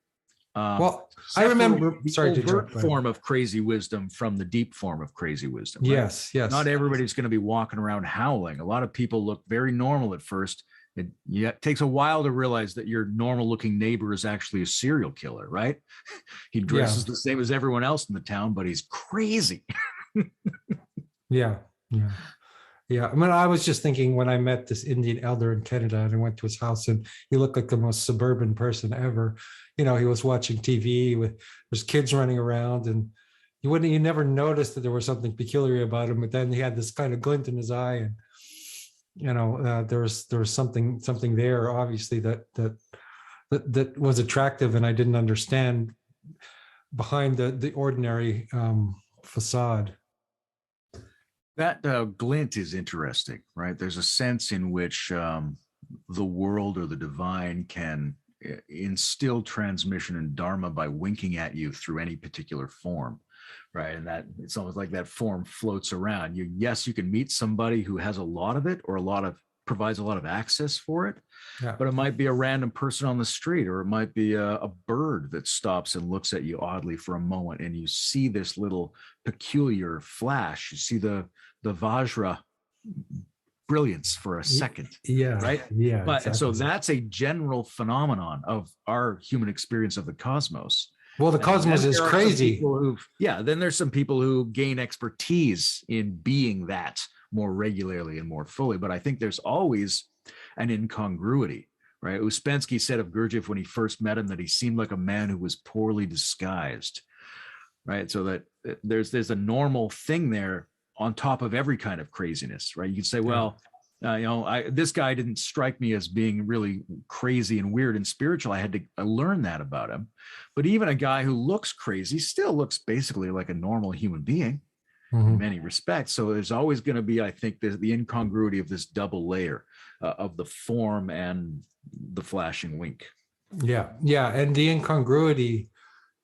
Well, I separate remember. the Sorry to overt interrupt. Go ahead. form of crazy wisdom from the deep form of crazy wisdom, right? Yes. Yes. Not everybody's going to be walking around howling. A lot of people look very normal at first. It takes a while to realize that your normal looking neighbor is actually a serial killer, right? He Yeah. dresses the same as everyone else in the town, but he's crazy. Yeah. Yeah. Yeah. I mean, I was just thinking when I met this Indian elder in Canada and I went to his house, and he looked like the most suburban person ever. He was watching TV with there's kids running around, and you never noticed that there was something peculiar about him. But then he had this kind of glint in his eye, and there was something there, obviously, that was attractive, and I didn't understand behind the ordinary facade. That glint is interesting, right? There's a sense in which the world or the divine can instill transmission and dharma by winking at you through any particular form, right? And that it's almost like that form floats around you. Yes, you can meet somebody who has a lot of it, or provides a lot of access for it, Yeah. but it might be a random person on the street, or it might be a bird that stops and looks at you oddly for a moment, and you see this little peculiar flash. You see the Vajra brilliance for a second, Yeah. right? Yeah. But so Exactly. that's a general phenomenon of our human experience of the cosmos. Well, the And cosmos then is there are some crazy. people then there's some people who gain expertise in being that more regularly and more fully. But I think there's always an incongruity, right? Uspensky said of Gurdjieff when he first met him that he seemed like a man who was poorly disguised, right? So that there's a normal thing there on top of every kind of craziness, right? You could say, well, this guy didn't strike me as being really crazy and weird and spiritual. I had to learn that about him. But even a guy who looks crazy still looks basically like a normal human being in Mhm. many respects. So there's always going to be, I think, the incongruity of this double layer of the form and the flashing wink. Yeah. Yeah. And the incongruity,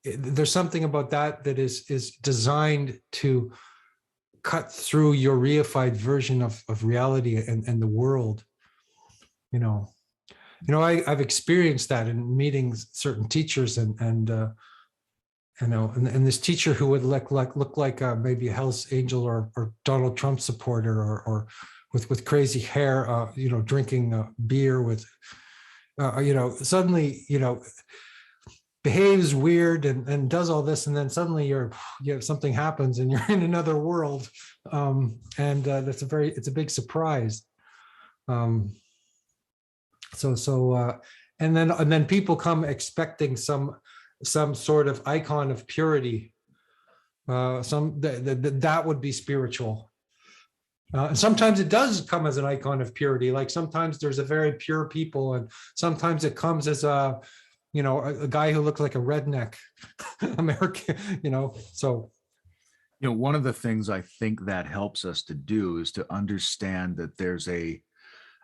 there's something about that is designed to cut through your reified version of reality and the world, I've experienced that in meeting certain teachers, and this teacher who would look like maybe a Hell's Angel or Donald Trump supporter, or with crazy hair, drinking beer with, suddenly, behaves weird and does all this, and then suddenly something happens and you're in another world, and it's a big surprise. Um, and then people come expecting some sort of icon of purity, that would be spiritual. And sometimes it does come as an icon of purity. Like sometimes there's a very pure people, and sometimes it comes as a guy who looks like a redneck American, so. One of the things I think that helps us to do is to understand that there's a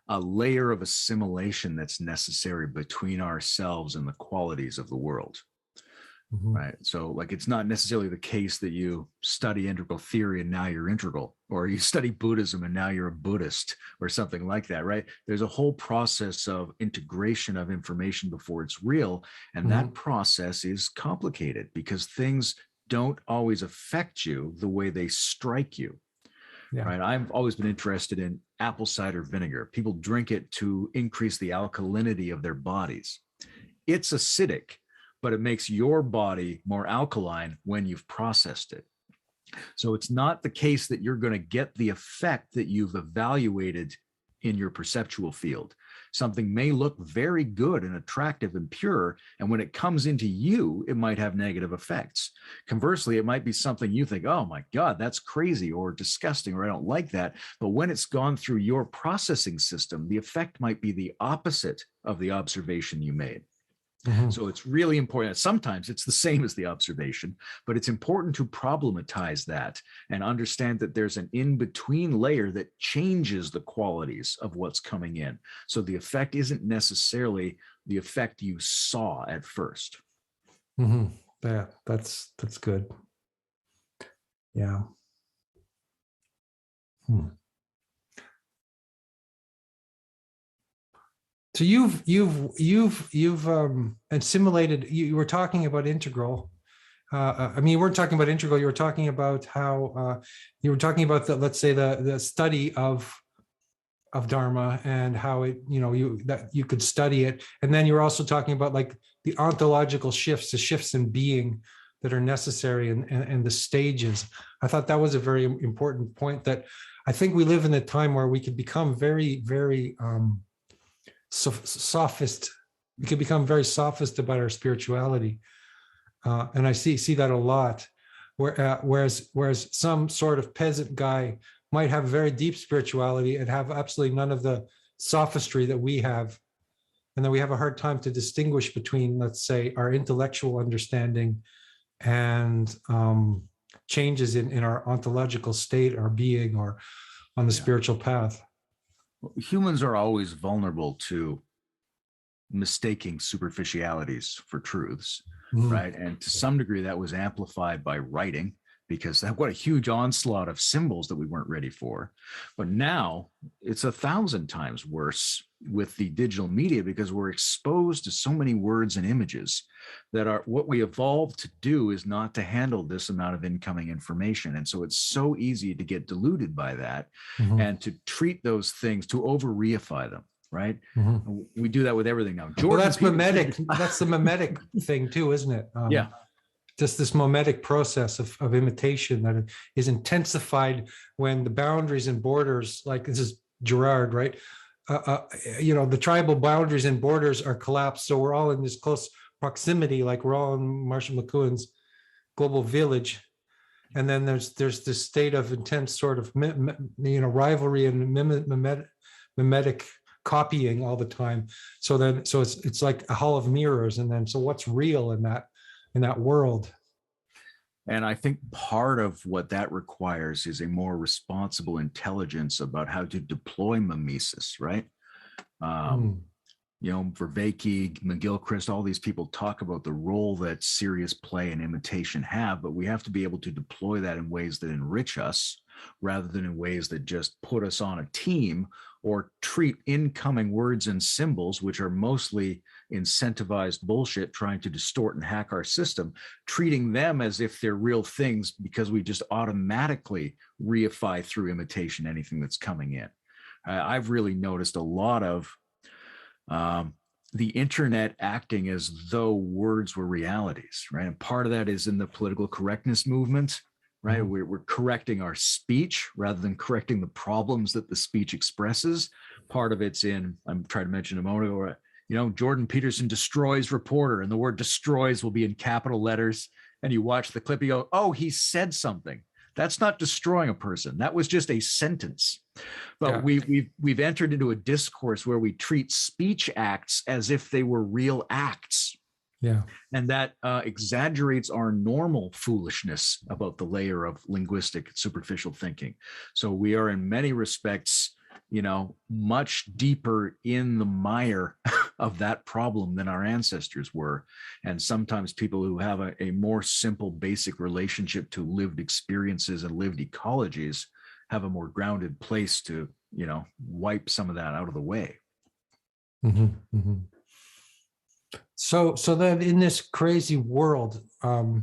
layer of assimilation that's necessary between ourselves and the qualities of the world. Right. So like, it's not necessarily the case that you study integral theory and now you're integral, or you study Buddhism and now you're a Buddhist or something like that. Right. There's a whole process of integration of information before it's real. And that process is complicated because things don't always affect you the way they strike you. Yeah. Right. I've always been interested in apple cider vinegar. People drink it to increase the alkalinity of their bodies. It's acidic, but it makes your body more alkaline when you've processed it. So it's not the case that you're going to get the effect that you've evaluated in your perceptual field. Something may look very good and attractive and pure, and when it comes into you, it might have negative effects. Conversely, it might be something you think, oh my God, that's crazy or disgusting, or I don't like that. But when it's gone through your processing system, the effect might be the opposite of the observation you made. So it's really important. Sometimes it's the same as the observation, but it's important to problematize that and understand that there's an in-between layer that changes the qualities of what's coming in. So the effect isn't necessarily the effect you saw at first. Yeah, that's good. Yeah. So you've assimilated. You were talking about integral. I mean, you weren't talking about integral. You were talking about how you were talking about let's say the study of Dharma, and how it, that you could study it. And then you're also talking about like the ontological shifts, the shifts in being that are necessary, and the stages. I thought that was a very important point, that I think we live in a time where we could become very, very sophist. We could become very sophist about our spirituality, and I see that a lot. Whereas some sort of peasant guy might have very deep spirituality and have absolutely none of the sophistry that we have, and then we have a hard time to distinguish between, let's say, our intellectual understanding and changes in our ontological state, our being, or on the spiritual path. Humans are always vulnerable to mistaking superficialities for truths, right? And to some degree, that was amplified by writing, because what a huge onslaught of symbols that we weren't ready for. But now it's 1,000 times worse with the digital media, because we're exposed to so many words and images that are what we evolved to do is not to handle this amount of incoming information. And so it's so easy to get deluded by that and to treat those things, to over reify them. Right. We do that with everything now. Well, that's mimetic. That's the mimetic thing too, isn't it? Yeah. Just this mimetic process of imitation that is intensified when the boundaries and borders, like this is Girard, right? The tribal boundaries and borders are collapsed. So we're all in this close proximity, like we're all in Marshall McLuhan's global village. And then there's this state of intense sort of, rivalry and mimetic copying all the time. So it's like a hall of mirrors. And then, so what's real in that world? And I think part of what that requires is a more responsible intelligence about how to deploy mimesis, right? Vervaeke, McGilchrist, all these people talk about the role that serious play and imitation have, but we have to be able to deploy that in ways that enrich us rather than in ways that just put us on a team or treat incoming words and symbols, which are mostly incentivized bullshit trying to distort and hack our system, treating them as if they're real things because we just automatically reify through imitation anything that's coming in. I've really noticed a lot of the internet acting as though words were realities, right? And part of that is in the political correctness movement, right? Mhm. We're correcting our speech rather than correcting the problems that the speech expresses. Part of it's in, I'm trying to mention a moment ago, Jordan Peterson destroys reporter, and the word destroys will be in capital letters. And you watch the clip, you go, oh, he said something. That's not destroying a person. That was just a sentence. But Yeah. we've entered into a discourse where we treat speech acts as if they were real acts. Yeah. And that exaggerates our normal foolishness about the layer of linguistic superficial thinking. So we are in many respects, much deeper in the mire of that problem than our ancestors were. And sometimes people who have a more simple, basic relationship to lived experiences and lived ecologies have a more grounded place to, wipe some of that out of the way. Mm-hmm, mm-hmm. So then in this crazy world, how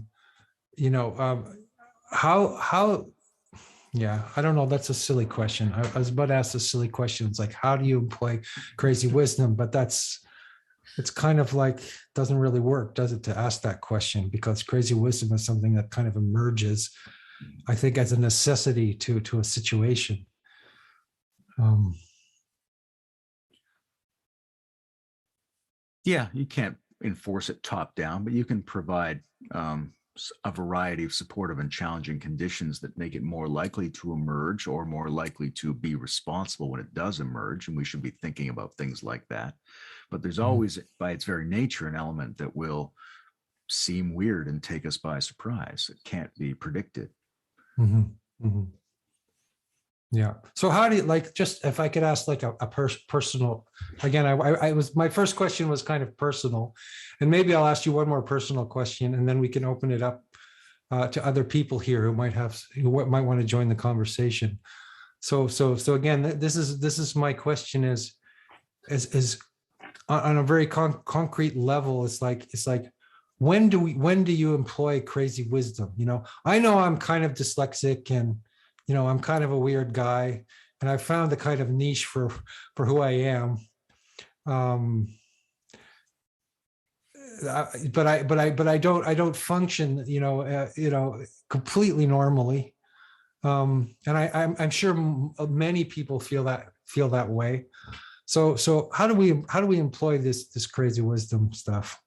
yeah, I don't know. That's a silly question. I was about to ask a silly question. It's like, how do you employ crazy wisdom? But it's kind of like, doesn't really work, does it, to ask that question? Because crazy wisdom is something that kind of emerges, I think, as a necessity to a situation. Yeah, you can't enforce it top down, but you can provide a variety of supportive and challenging conditions that make it more likely to emerge or more likely to be responsible when it does emerge. And we should be thinking about things like that. But there's always, by its very nature, an element that will seem weird and take us by surprise. It can't be predicted. Mm-hmm. Mm-hmm. Yeah. So how do you, like, just if I could ask like a personal, again, I was, my first question was kind of personal, and maybe I'll ask you one more personal question, and then we can open it up to other people here who might want to join the conversation. So again, this is my question is on a very concrete level. It's like, when do you employ crazy wisdom? I know I'm kind of dyslexic, and I'm kind of a weird guy, and I found the kind of niche for who I am. But I don't function, completely normally. And I'm sure many people feel that way. So how do we employ this crazy wisdom stuff?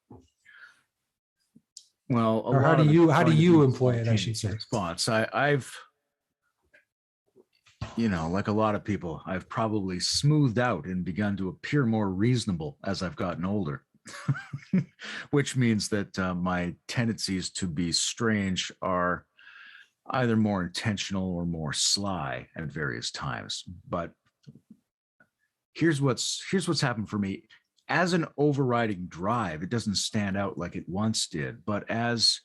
Well, Or how do you employ it, I should say. Response. I've like a lot of people, I've probably smoothed out and begun to appear more reasonable as I've gotten older, which means that my tendencies to be strange are either more intentional or more sly at various times. But here's what's happened for me. As an overriding drive, it doesn't stand out like it once did, but as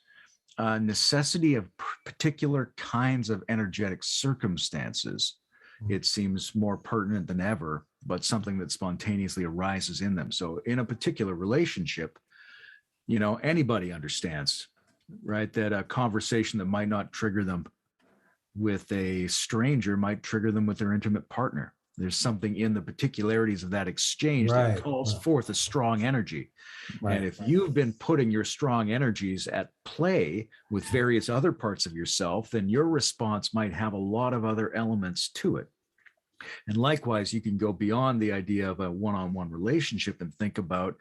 a necessity of particular kinds of energetic circumstances, it seems more pertinent than ever, but something that spontaneously arises in them. So in a particular relationship, anybody understands, right, that a conversation that might not trigger them with a stranger might trigger them with their intimate partner. There's something in the particularities of that exchange that calls forth a strong energy. Right. And if you've been putting your strong energies at play with various other parts of yourself, then your response might have a lot of other elements to it. And likewise, you can go beyond the idea of a one-on-one relationship and think about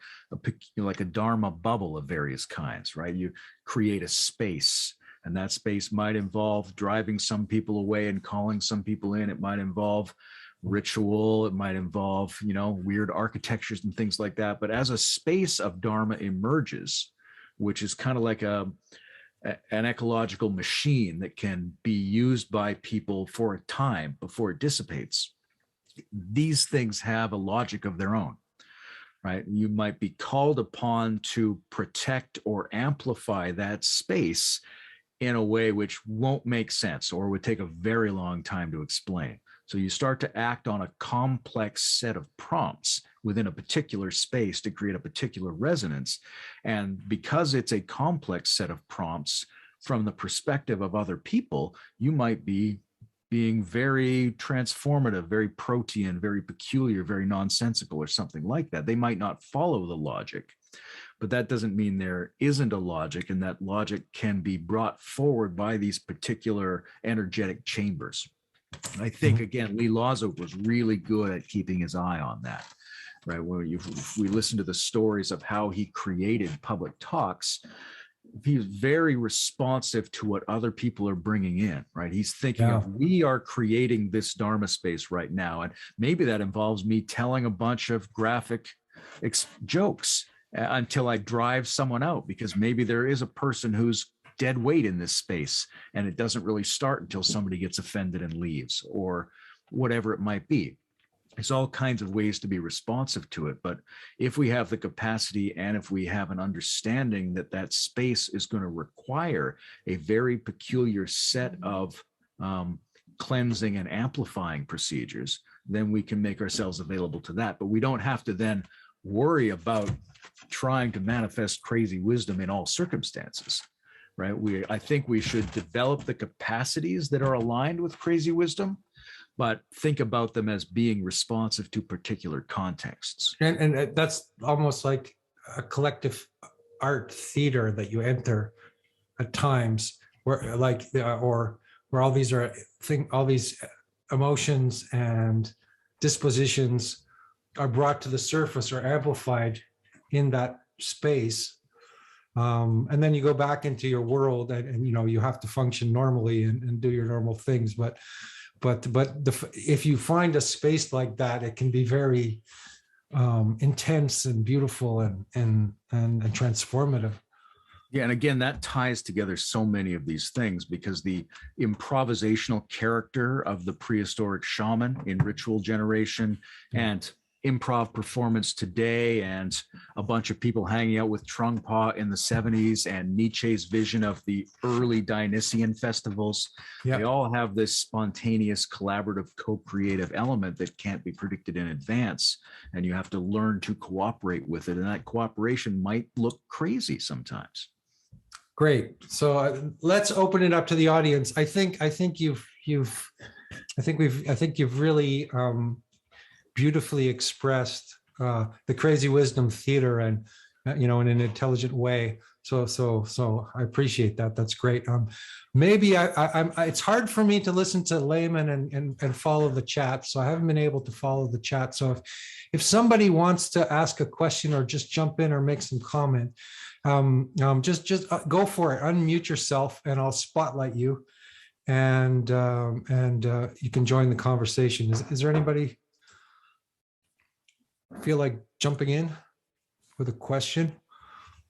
like a Dharma bubble of various kinds, right? You create a space, and that space might involve driving some people away and calling some people in. It might involve ritual, it might involve, weird architectures and things like that. But as a space of Dharma emerges, which is kind of like an ecological machine that can be used by people for a time before it dissipates, these things have a logic of their own, right? You might be called upon to protect or amplify that space in a way which won't make sense or would take a very long time to explain. So you start to act on a complex set of prompts within a particular space to create a particular resonance. And because it's a complex set of prompts from the perspective of other people, you might be being very transformative, very protean, very peculiar, very nonsensical, or something like that. They might not follow the logic, but that doesn't mean there isn't a logic, and that logic can be brought forward by these particular energetic chambers. And I think, again, Lee Lazo was really good at keeping his eye on that, right? When we listen to the stories of how he created public talks, he's very responsive to what other people are bringing in, right? He's thinking of, we are creating this Dharma space right now. And maybe that involves me telling a bunch of graphic jokes until I drive someone out, because maybe there is a person who's dead weight in this space and it doesn't really start until somebody gets offended and leaves, or whatever it might be. There's all kinds of ways to be responsive to it. But if we have the capacity and if we have an understanding that that space is going to require a very peculiar set of cleansing and amplifying procedures, then we can make ourselves available to that. But we don't have to then worry about trying to manifest crazy wisdom in all circumstances, right? I think we should develop the capacities that are aligned with crazy wisdom, but think about them as being responsive to particular contexts. And that's almost like a collective art theater that you enter at times, where like, or where all these emotions and dispositions are brought to the surface or amplified in that space. And then you go back into your world, and you have to function normally and do your normal things. But if you find a space like that, it can be very intense and beautiful and transformative. Yeah, and again, that ties together so many of these things, because the improvisational character of the prehistoric shaman in ritual generation and improv performance today, and a bunch of people hanging out with Trungpa in the 70s, and Nietzsche's vision of the early Dionysian festivals. Yep. They all have this spontaneous, collaborative, co-creative element that can't be predicted in advance, and you have to learn to cooperate with it. And that cooperation might look crazy sometimes. Great. So let's open it up to the audience. I think you've really beautifully expressed the crazy wisdom theater, and in an intelligent way. So I appreciate that. That's great. Maybe it's hard for me to listen to layman and follow the chat, so I haven't been able to follow the chat. So if somebody wants to ask a question or just jump in or make some comment, just go for it. Unmute yourself, and I'll spotlight you, and you can join the conversation. Is there anybody feel like jumping in with a question?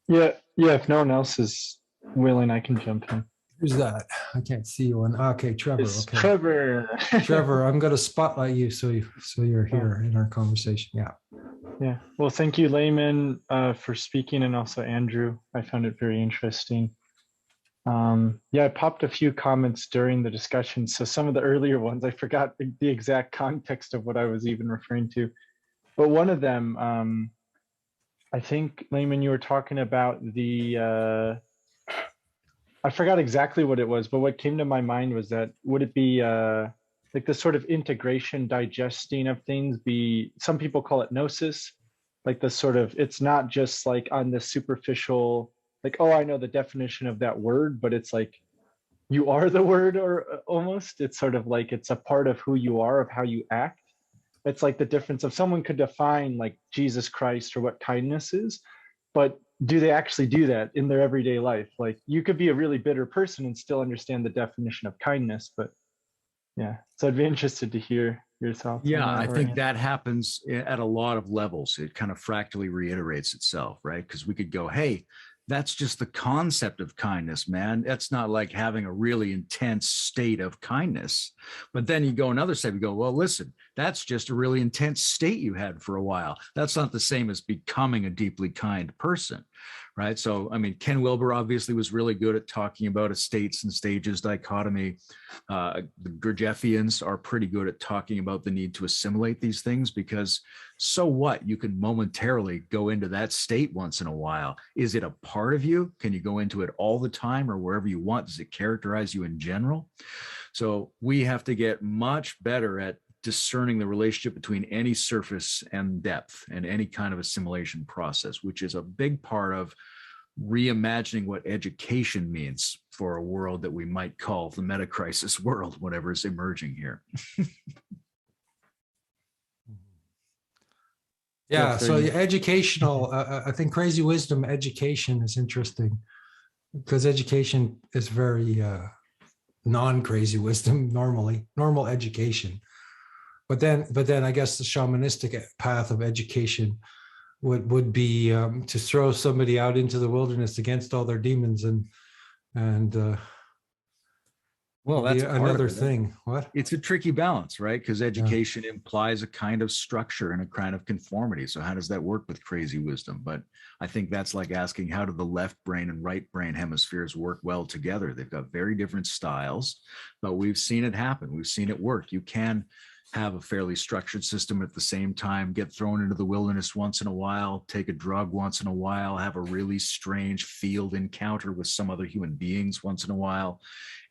Yeah. If no one else is willing, I can jump in. Who's that? I can't see you. Okay, Trevor. It's okay, Trevor. Trevor, I'm going to spotlight you so you're here in our conversation. Yeah. Well, thank you, Layman, for speaking, and also Andrew. I found it very interesting. I popped a few comments during the discussion. So some of the earlier ones, I forgot the exact context of what I was even referring to. But one of them, I think, Layman, you were talking about I forgot exactly what it was, but what came to my mind was that, would it be like the sort of integration, digesting of things some people call it gnosis, like the sort of, it's not just like on the superficial, like, oh, I know the definition of that word, but it's like, you are the word, or almost, it's sort of like, it's a part of who you are, of how you act. It's like the difference of, someone could define like Jesus Christ or what kindness is, but do they actually do that in their everyday life? Like, you could be a really bitter person and still understand the definition of kindness. But yeah, so I'd be interested to hear your thoughts. Yeah, I think that happens at a lot of levels. It kind of fractally reiterates itself, right? Because we could go, hey, that's just the concept of kindness, man. That's not like having a really intense state of kindness. But then you go another step, you go, well, listen, That's just a really intense state you had for a while. That's not the same as becoming a deeply kind person, right? So, I mean, Ken Wilber obviously was really good at talking about a states and stages dichotomy. The Gurdjieffians are pretty good at talking about the need to assimilate these things, because so what? You can momentarily go into that state once in a while. Is it a part of you? Can you go into it all the time or wherever you want? Does it characterize you in general? So we have to get much better at discerning the relationship between any surface and depth and any kind of assimilation process, which is a big part of reimagining what education means for a world that we might call the meta-crisis world, whatever is emerging here. Yeah, so educational, I think crazy wisdom education is interesting, because education is very non-crazy wisdom normally, normal education. But then I guess the shamanistic path of education would be to throw somebody out into the wilderness against all their demons, and well, that's another thing. What? It's a tricky balance, right? Because education implies a kind of structure and a kind of conformity. So how does that work with crazy wisdom? But I think that's like asking, how do the left brain and right brain hemispheres work well together? They've got very different styles, but we've seen it happen. We've seen it work. You can have a fairly structured system at the same time, get thrown into the wilderness once in a while, take a drug once in a while, have a really strange field encounter with some other human beings once in a while,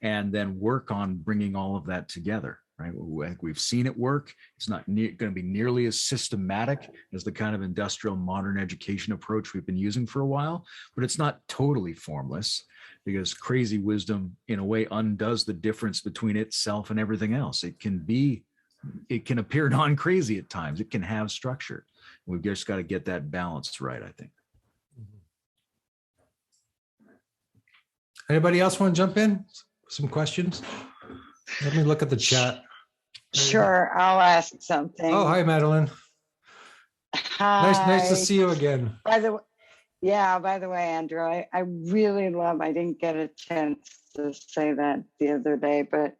and then work on bringing all of that together, right? I think we've seen it work. It's not going to be nearly as systematic as the kind of industrial modern education approach we've been using for a while, but it's not totally formless, because crazy wisdom in a way undoes the difference between itself and everything else. It can appear non-crazy at times. It can have structure. We've just got to get that balance right, I think. Anybody else want to jump in? Some questions? Let me look at the chat. Sure, I'll ask something. Oh, hi, Madeline. Hi. Nice to see you again. By the way, Andrew, I really love, I didn't get a chance to say that the other day, but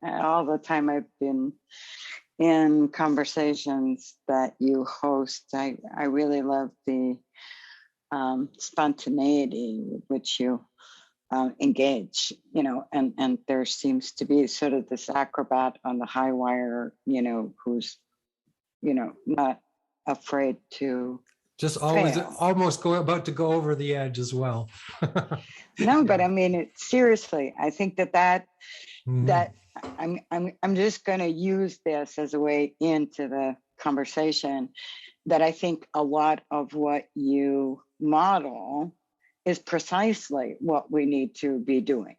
all the time I've been in conversations that you host, I really love the spontaneity with which you engage, and there seems to be sort of this acrobat on the high wire, who's, not afraid to just always fail. Almost about to go over the edge as well. No, but I mean, seriously, I think that I'm just going to use this as a way into the conversation, that I think a lot of what you model is precisely what we need to be doing,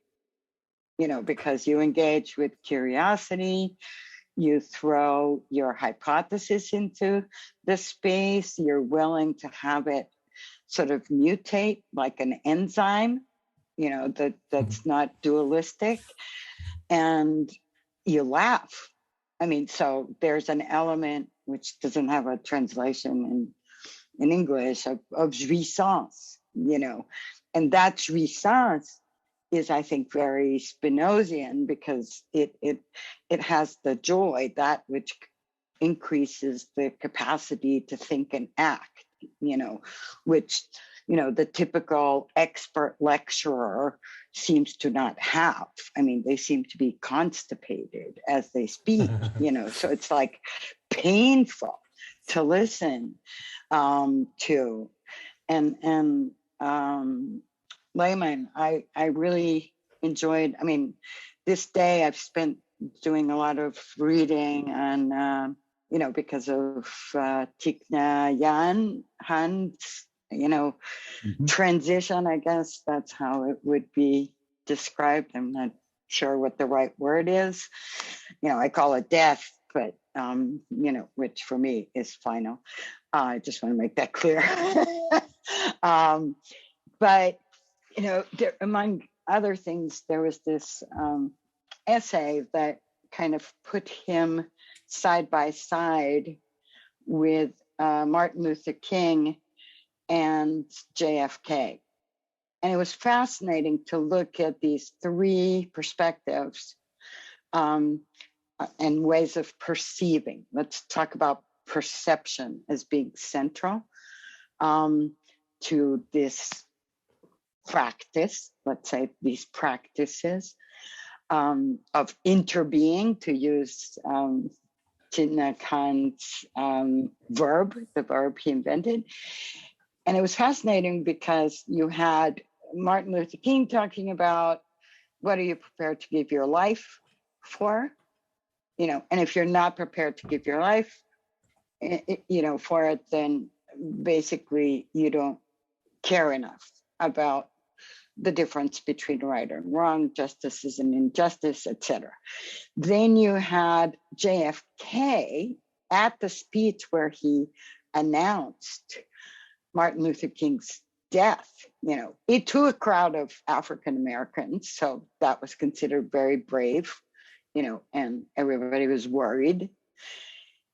because you engage with curiosity, you throw your hypothesis into the space, you're willing to have it sort of mutate like an enzyme, that's not dualistic, and you laugh. I mean, so there's an element which doesn't have a translation in English of jouissance, and that jouissance is, I think, very Spinozian, because it has the joy, that which increases the capacity to think and act, which, the typical expert lecturer seems to not have. I mean, they seem to be constipated as they speak, so it's like painful to listen to. And Layman, I really enjoyed, I mean, this day I've spent doing a lot of reading, and, because of Thich Nhat Hanh's, transition, I guess that's how it would be described. I'm not sure what the right word is. I call it death, but, which for me is final. I just want to make that clear. But, there, among other things, there was this essay that kind of put him side by side with Martin Luther King and JFK. And it was fascinating to look at these three perspectives and ways of perceiving. Let's talk about perception as being central to this practice, let's say these practices of interbeing, to use Thich Khan's verb, the verb he invented. And it was fascinating because you had Martin Luther King talking about, what are you prepared to give your life for? You know, and if you're not prepared to give your life, you know, for it, then basically you don't care enough about the difference between right and wrong, justice is an injustice, etc. Then you had JFK at the speech where he announced Martin Luther King's death. You know, it to a crowd of African Americans, so that was considered very brave, you know, and everybody was worried.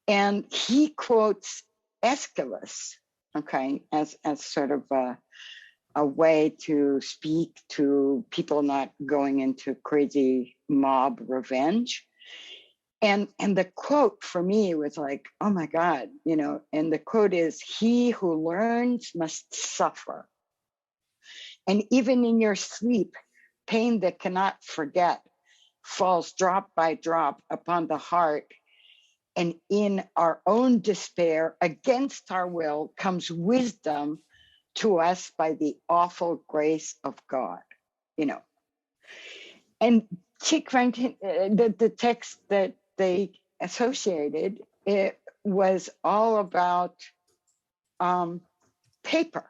And he quotes Aeschylus, okay, as sort of a way to speak to people not going into crazy mob revenge. And the quote for me was like, oh my God, you know, and the quote is, he who learns must suffer. And even in your sleep, pain that cannot forget falls drop by drop upon the heart. And in our own despair, against our will, comes wisdom to us by the awful grace of God, you know. And Thich Franklin, the text that they associated, it was all about paper,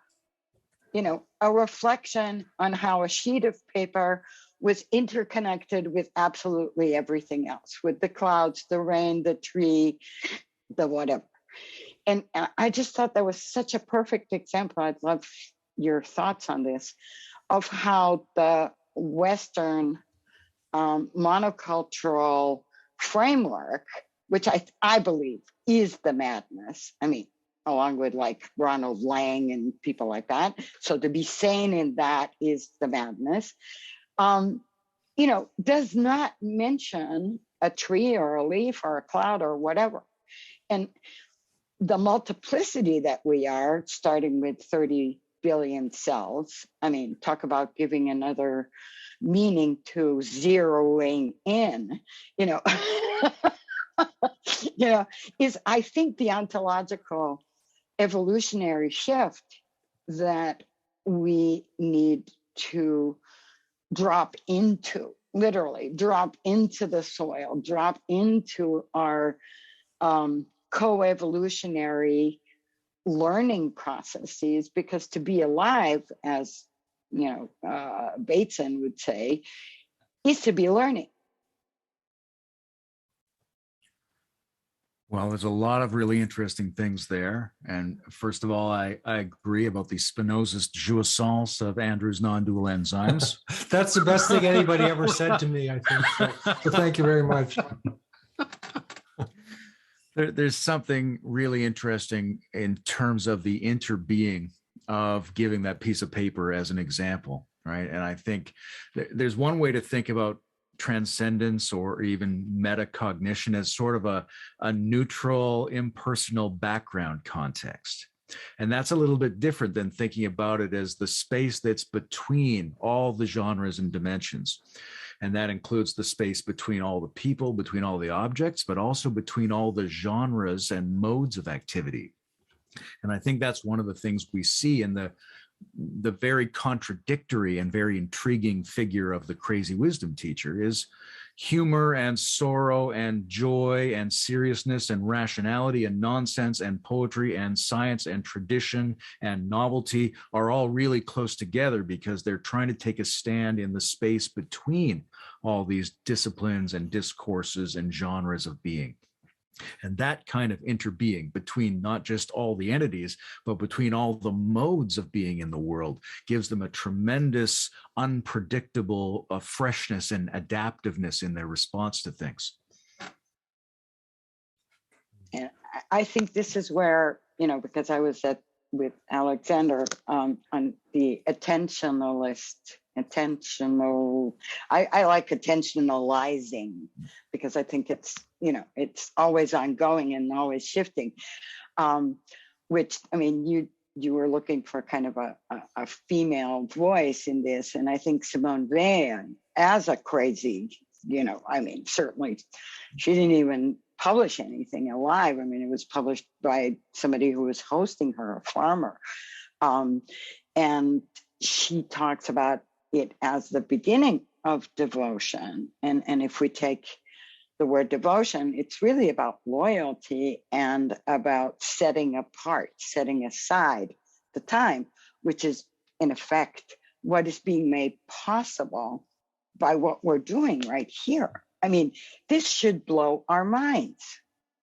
you know, a reflection on how a sheet of paper was interconnected with absolutely everything else, with the clouds, the rain, the tree, the whatever. And I just thought that was such a perfect example. I'd love your thoughts on this, of how the Western monocultural framework, which I believe is the madness. I mean, along with like Ronald Lang and people like that. So to be sane in that is the madness. You know, does not mention a tree or a leaf or a cloud or whatever. And the multiplicity that we are, starting with 30 billion cells, I mean, talk about giving another meaning to zeroing in, you know, you know, is, I think, the ontological evolutionary shift that we need to drop into, literally drop into the soil, drop into our co-evolutionary learning processes, because to be alive, as you know, Bateson would say, is to be learning. Well, there's a lot of really interesting things there. And first of all, I agree about the Spinozist jouissance of Andrew's non-dual enzymes. That's the best thing anybody ever said to me, I think. So thank you very much. There's something really interesting in terms of the interbeing of giving that piece of paper as an example, right? And I think there's one way to think about transcendence or even metacognition as sort of a neutral, impersonal background context. And that's a little bit different than thinking about it as the space that's between all the genres and dimensions. And that includes the space between all the people, between all the objects, but also between all the genres and modes of activity. And I think that's one of the things we see in the very contradictory and very intriguing figure of the crazy wisdom teacher is humor and sorrow and joy and seriousness and rationality and nonsense and poetry and science and tradition and novelty are all really close together because they're trying to take a stand in the space between all these disciplines and discourses and genres of being. And that kind of interbeing between not just all the entities, but between all the modes of being in the world gives them a tremendous, unpredictable freshness and adaptiveness in their response to things. And I think this is where, you know, because I was with Alexander on the attentionalist intentional. I like attentionalizing because I think it's, it's always ongoing and always shifting. Which, I mean, you were looking for kind of a female voice in this. And I think Simone Weil, as a crazy, I mean, certainly she didn't even publish anything alive. I mean, it was published by somebody who was hosting her, a farmer. And she talks about it as the beginning of devotion. And if we take the word devotion, it's really about loyalty and about setting apart, setting aside the time, which is in effect what is being made possible by what we're doing right here. I mean, this should blow our minds.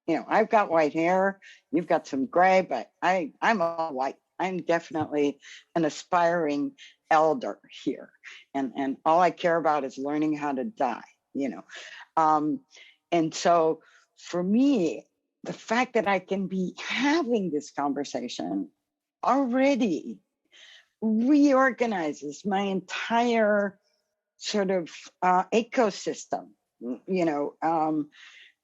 I've got white hair, you've got some gray, but I'm all white. I'm definitely an aspiring elder here. And all I care about is learning how to die, And so for me, the fact that I can be having this conversation already reorganizes my entire sort of ecosystem,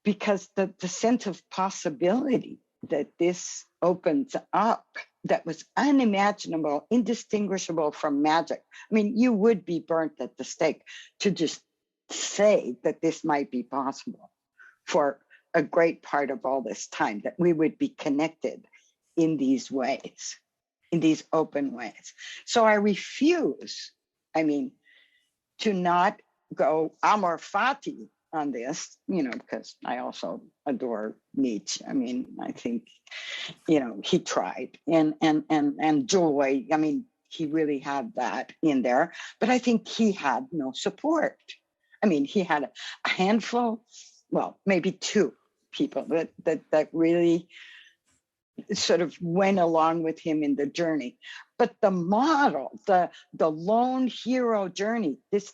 because the sense of possibility that this opens up, that was unimaginable, indistinguishable from magic. I mean, you would be burnt at the stake to just say that this might be possible for a great part of all this time, that we would be connected in these ways, in these open ways. So I refuse, to not go amor fati on this, because I also adore Nietzsche. I mean, I think, he tried, and joy. I mean, he really had that in there, but I think he had no support. I mean, he had a handful, well, maybe two people that really sort of went along with him in the journey. But the model, the lone hero journey, this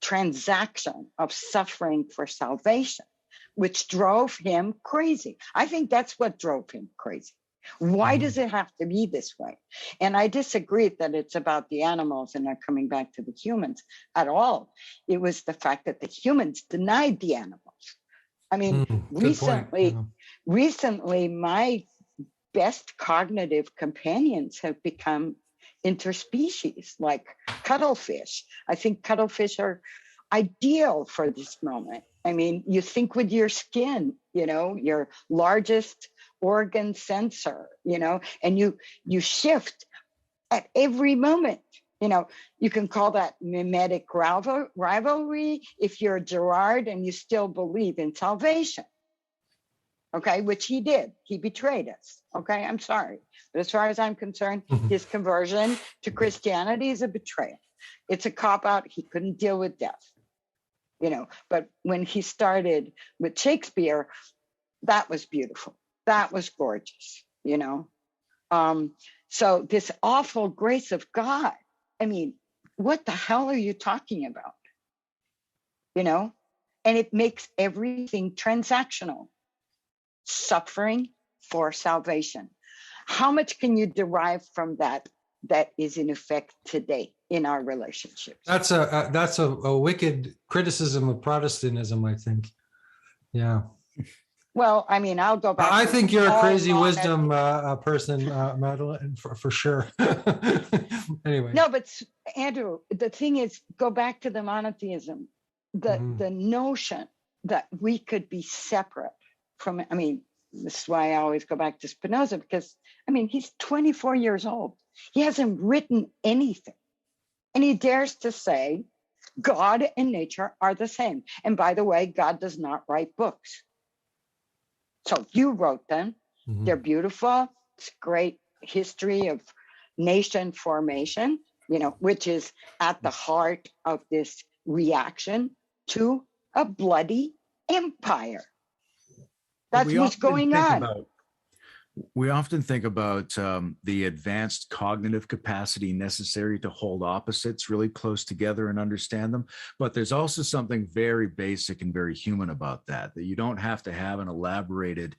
transaction of suffering for salvation, which drove him crazy. I think that's what drove him crazy. Why does it have to be this way? And I disagree that it's about the animals and not coming back to the humans at all. It was the fact that the humans denied the animals. I mean, recently, my best cognitive companions have become interspecies, like cuttlefish. I think cuttlefish are ideal for this moment. I mean, you think with your skin, your largest organ sensor, and you shift at every moment. You can call that mimetic rivalry if you're Gerard and you still believe in salvation. Okay, which he did. He betrayed us. Okay, I'm sorry. But as far as I'm concerned, his conversion to Christianity is a betrayal. It's a cop-out. He couldn't deal with death. But when he started with Shakespeare, that was beautiful. That was gorgeous, So this awful grace of God, I mean, what the hell are you talking about? And it makes everything transactional. Suffering for salvation. How much can you derive from that is in effect today in our relationships? That's a wicked criticism of Protestantism, I think. Yeah. Well, I mean, I'll go back. I think you're a crazy wisdom person, Madeline, for sure. Anyway. No, but Andrew, the thing is, go back to the monotheism, the notion that we could be separate from, I mean, this is why I always go back to Spinoza, because, I mean, he's 24 years old. He hasn't written anything. And he dares to say God and nature are the same. And by the way, God does not write books. So you wrote them. They're beautiful. It's great history of nation formation, which is at the heart of this reaction to a bloody empire. That's what's going on. We often think about the advanced cognitive capacity necessary to hold opposites really close together and understand them. But there's also something very basic and very human about that you don't have to have an elaborated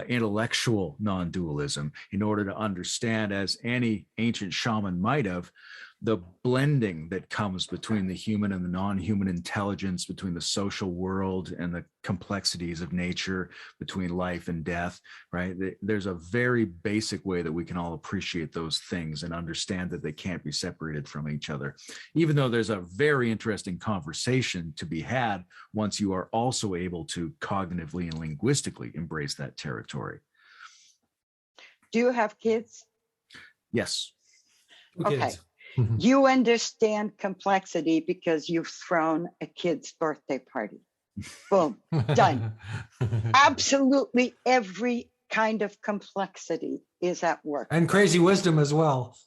intellectual non-dualism in order to understand, as any ancient shaman might have, the blending that comes between the human and the non-human intelligence, between the social world and the complexities of nature, between life and death, right? There's a very basic way that we can all appreciate those things and understand that they can't be separated from each other, even though there's a very interesting conversation to be had once you are also able to cognitively and linguistically embrace that territory. Do you have kids? Yes. Okay. Kids. You understand complexity because you've thrown a kid's birthday party. Boom, done. Absolutely every kind of complexity is at work. And crazy wisdom as well.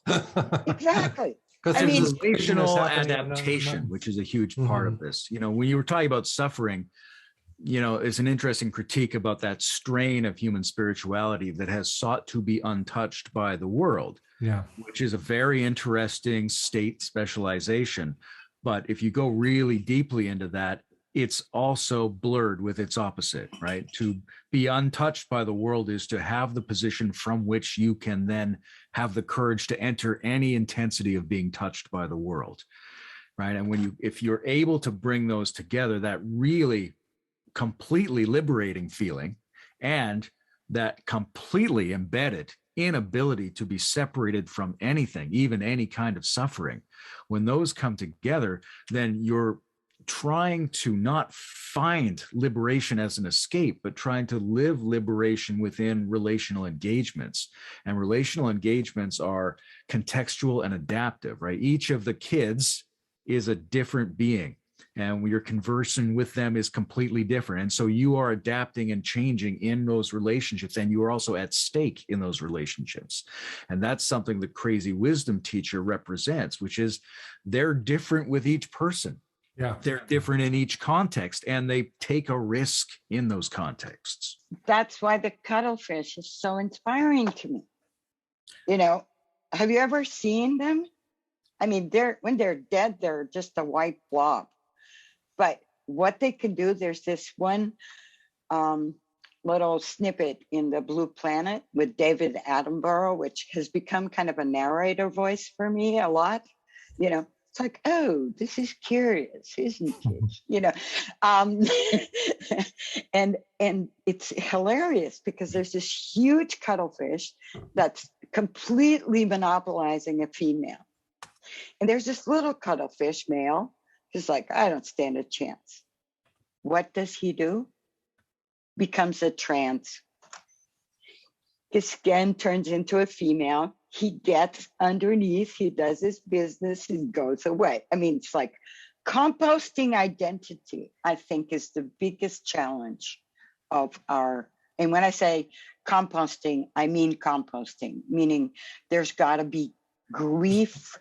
Exactly. Because I mean, Relational adaptation, which is a huge part of this. You know, when you were talking about suffering, you know, it's an interesting critique about that strain of human spirituality that has sought to be untouched by the world. Yeah. Which is a very interesting state specialization. But if you go really deeply into that, it's also blurred with its opposite, right? To be untouched by the world is to have the position from which you can then have the courage to enter any intensity of being touched by the world, right? And if you're able to bring those together, that really completely liberating feeling and that completely embedded inability to be separated from anything, even any kind of suffering, when those come together, then you're trying to not find liberation as an escape, but trying to live liberation within relational engagements. And relational engagements are contextual and adaptive, right? Each of the kids is a different being, and when you're conversing with them is completely different. And so you are adapting and changing in those relationships, and you are also at stake in those relationships. And that's something the crazy wisdom teacher represents, which is they're different with each person. Yeah. They're different in each context, and they take a risk in those contexts. That's why the cuttlefish is so inspiring to me. You know, have you ever seen them? I mean, when they're dead, they're just a white blob. But what they can do, there's this one little snippet in The Blue Planet with David Attenborough, which has become kind of a narrator voice for me a lot. You know, it's like, oh, this is curious, isn't it? You know, and it's hilarious because there's this huge cuttlefish that's completely monopolizing a female. And there's this little cuttlefish male who's like, I don't stand a chance. What does he do? Becomes a trans. His skin turns into a female. He gets underneath, he does his business, he goes away. I mean, it's like composting identity, I think, is the biggest challenge of and when I say composting, I mean composting, meaning there's got to be grief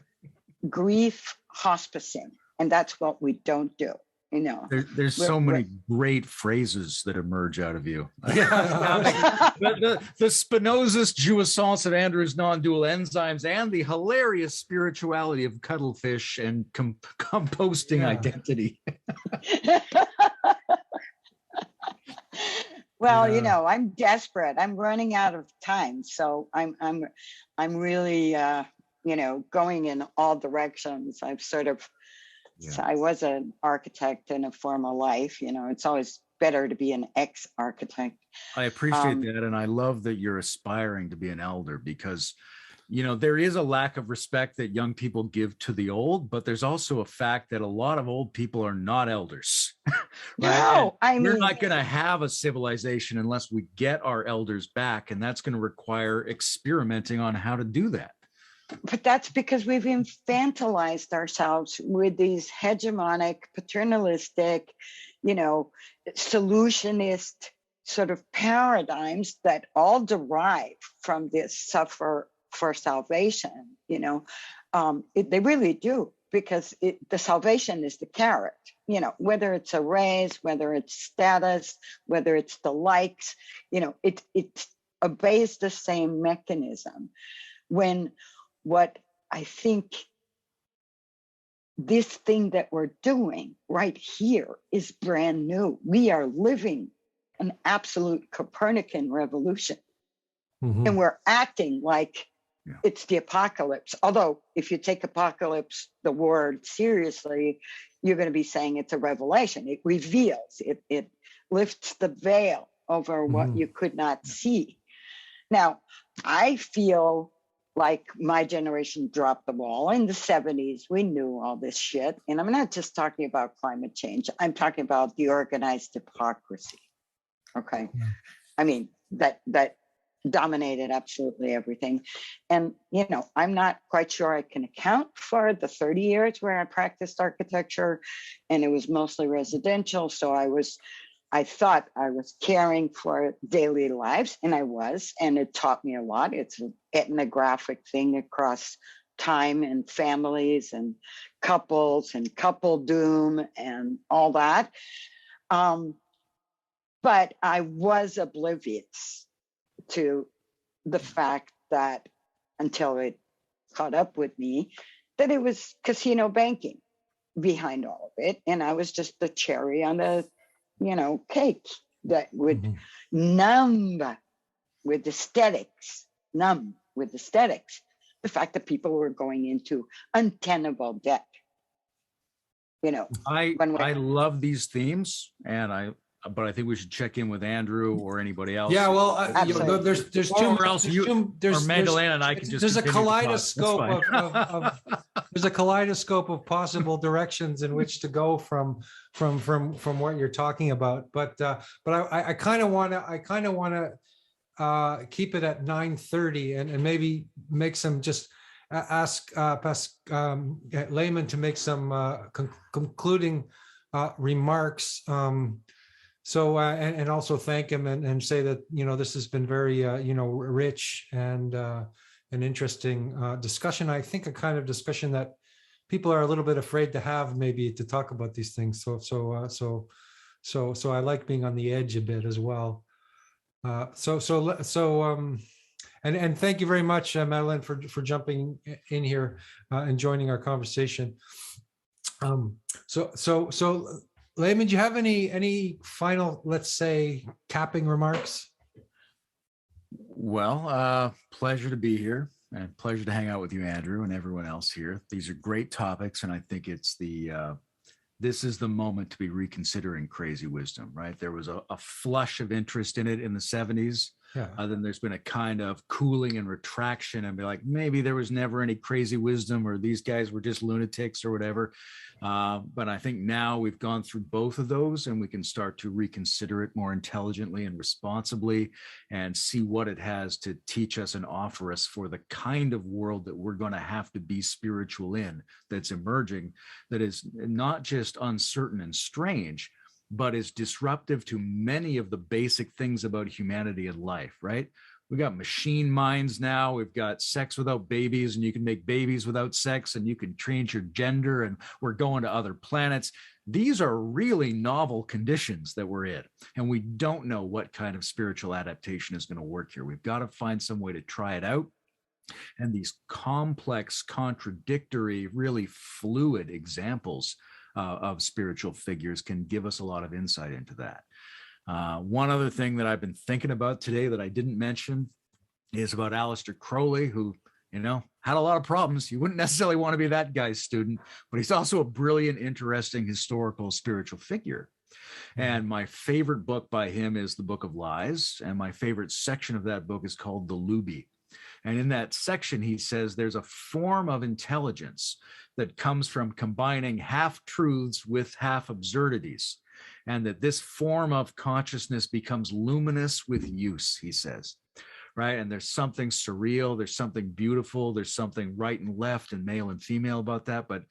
hospicing. And that's what we don't do, you know. There's so many great phrases that emerge out of you. Yeah. the Spinoza's jouissance of Andrew's non-dual enzymes and the hilarious spirituality of cuttlefish and composting identity. Well, you know, I'm desperate. I'm running out of time, so I'm really you know, going in all directions. I've sort of. So I was an architect in a former life. You know, it's always better to be an ex-architect. I appreciate that. And I love that you're aspiring to be an elder because, you know, there is a lack of respect that young people give to the old, but there's also a fact that a lot of old people are not elders. Right? No, I mean, we're not going to have a civilization unless we get our elders back. And that's going to require experimenting on how to do that. But that's because we've infantilized ourselves with these hegemonic, paternalistic, you know, solutionist sort of paradigms that all derive from this suffer for salvation, you know. They really do, because the salvation is the carrot, you know, whether it's a raise, whether it's status, whether it's the likes, you know, it obeys the same mechanism. When what I think this thing that we're doing right here is brand new. We are living an absolute Copernican revolution. Mhm. And we're acting like Yeah. it's the apocalypse. Although, if you take apocalypse, the word seriously, you're going to be saying it's a revelation. It reveals, it lifts the veil over what Mhm. you could not see. Now, I feel like my generation dropped the ball in the 70s. We knew all this shit. And I'm not just talking about climate change, I'm talking about the organized hypocrisy. Okay. Yeah. I mean, that dominated absolutely everything. And, you know, I'm not quite sure I can account for the 30 years where I practiced architecture, and it was mostly residential. So I thought I was caring for daily lives, and I was, and it taught me a lot. It's an ethnographic thing across time and families and couples and couple doom and all that. But I was oblivious to the fact that, until it caught up with me, that it was casino banking behind all of it. And I was just the cherry on the, you know, cake that would Mhm. numb with aesthetics, the fact that people were going into untenable debt. You know, I when we- love these themes, but I think we should check in with Andrew or anybody else. Yeah, well, Absolutely. there's Or two, else there's you- two, there's, or Magdalena and I can just there's a continue to talk. kaleidoscope That's of there's a kaleidoscope of possible directions in which to go from what you're talking about. But I kind of want to keep it at 9:30 and maybe make some, just ask Layman to make some concluding remarks. And also thank him and say that, you know, this has been very, rich and an interesting discussion. I think a kind of discussion that people are a little bit afraid to have, maybe, to talk about these things. So I like being on the edge a bit as well. And thank you very much, Madeline, for jumping in here and joining our conversation. So Layman, do you have any final, let's say, capping remarks? Well, pleasure to be here, and pleasure to hang out with you, Andrew, and everyone else here. These are great topics, and I think it's this is the moment to be reconsidering crazy wisdom, right? There was a flush of interest in it in the 70s. Yeah. Then there's been a kind of cooling and retraction, and be like, maybe there was never any crazy wisdom, or these guys were just lunatics or whatever. But I think now we've gone through both of those, and we can start to reconsider it more intelligently and responsibly, and see what it has to teach us and offer us for the kind of world that we're going to have to be spiritual in, that's emerging, that is not just uncertain and strange, but is disruptive to many of the basic things about humanity and life, right? We got machine minds now. We've got sex without babies, and you can make babies without sex, and you can change your gender, and we're going to other planets. These are really novel conditions that we're in, and we don't know what kind of spiritual adaptation is going to work here. We've got to find some way to try it out. And these complex, contradictory, really fluid examples of spiritual figures can give us a lot of insight into that. One other thing that I've been thinking about today that I didn't mention is about Aleister Crowley, who, you know, had a lot of problems. You wouldn't necessarily want to be that guy's student, but he's also a brilliant, interesting, historical, spiritual figure. And my favorite book by him is The Book of Lies. And my favorite section of that book is called The Luby. And in that section, he says there's a form of intelligence that comes from combining half-truths with half-absurdities, and that this form of consciousness becomes luminous with use, he says, right? And there's something surreal, there's something beautiful, there's something right and left and male and female about that, but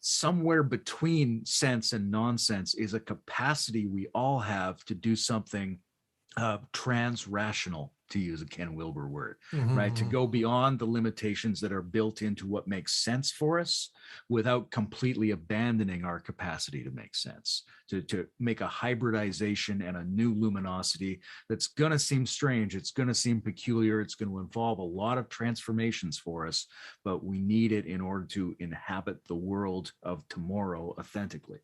somewhere between sense and nonsense is a capacity we all have to do something trans-rational, to use a Ken Wilber word, right? To go beyond the limitations that are built into what makes sense for us without completely abandoning our capacity to make sense, to make a hybridization and a new luminosity that's going to seem strange. It's going to seem peculiar. It's going to involve a lot of transformations for us, but we need it in order to inhabit the world of tomorrow authentically.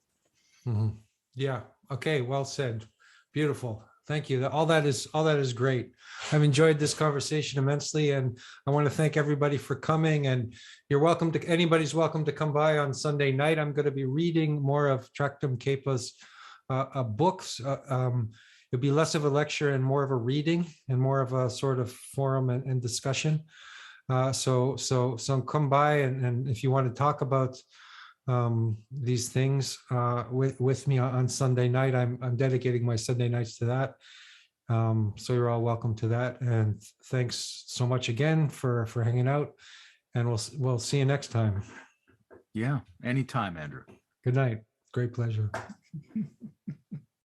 Yeah. Okay. Well said. Beautiful. Thank you. All that is great. I've enjoyed this conversation immensely, and I want to thank everybody for coming. And you're welcome to, anybody's welcome to come by on Sunday night. I'm going to be reading more of Traktum Kepa's books. It'll be less of a lecture and more of a reading and more of a sort of forum and discussion. So come by, and if you want to talk about these things with me on Sunday night, I'm dedicating my Sunday nights to that. So you're all welcome to that. And thanks so much again for hanging out. And we'll see you next time. Yeah, anytime, Andrew. Good night. Great pleasure.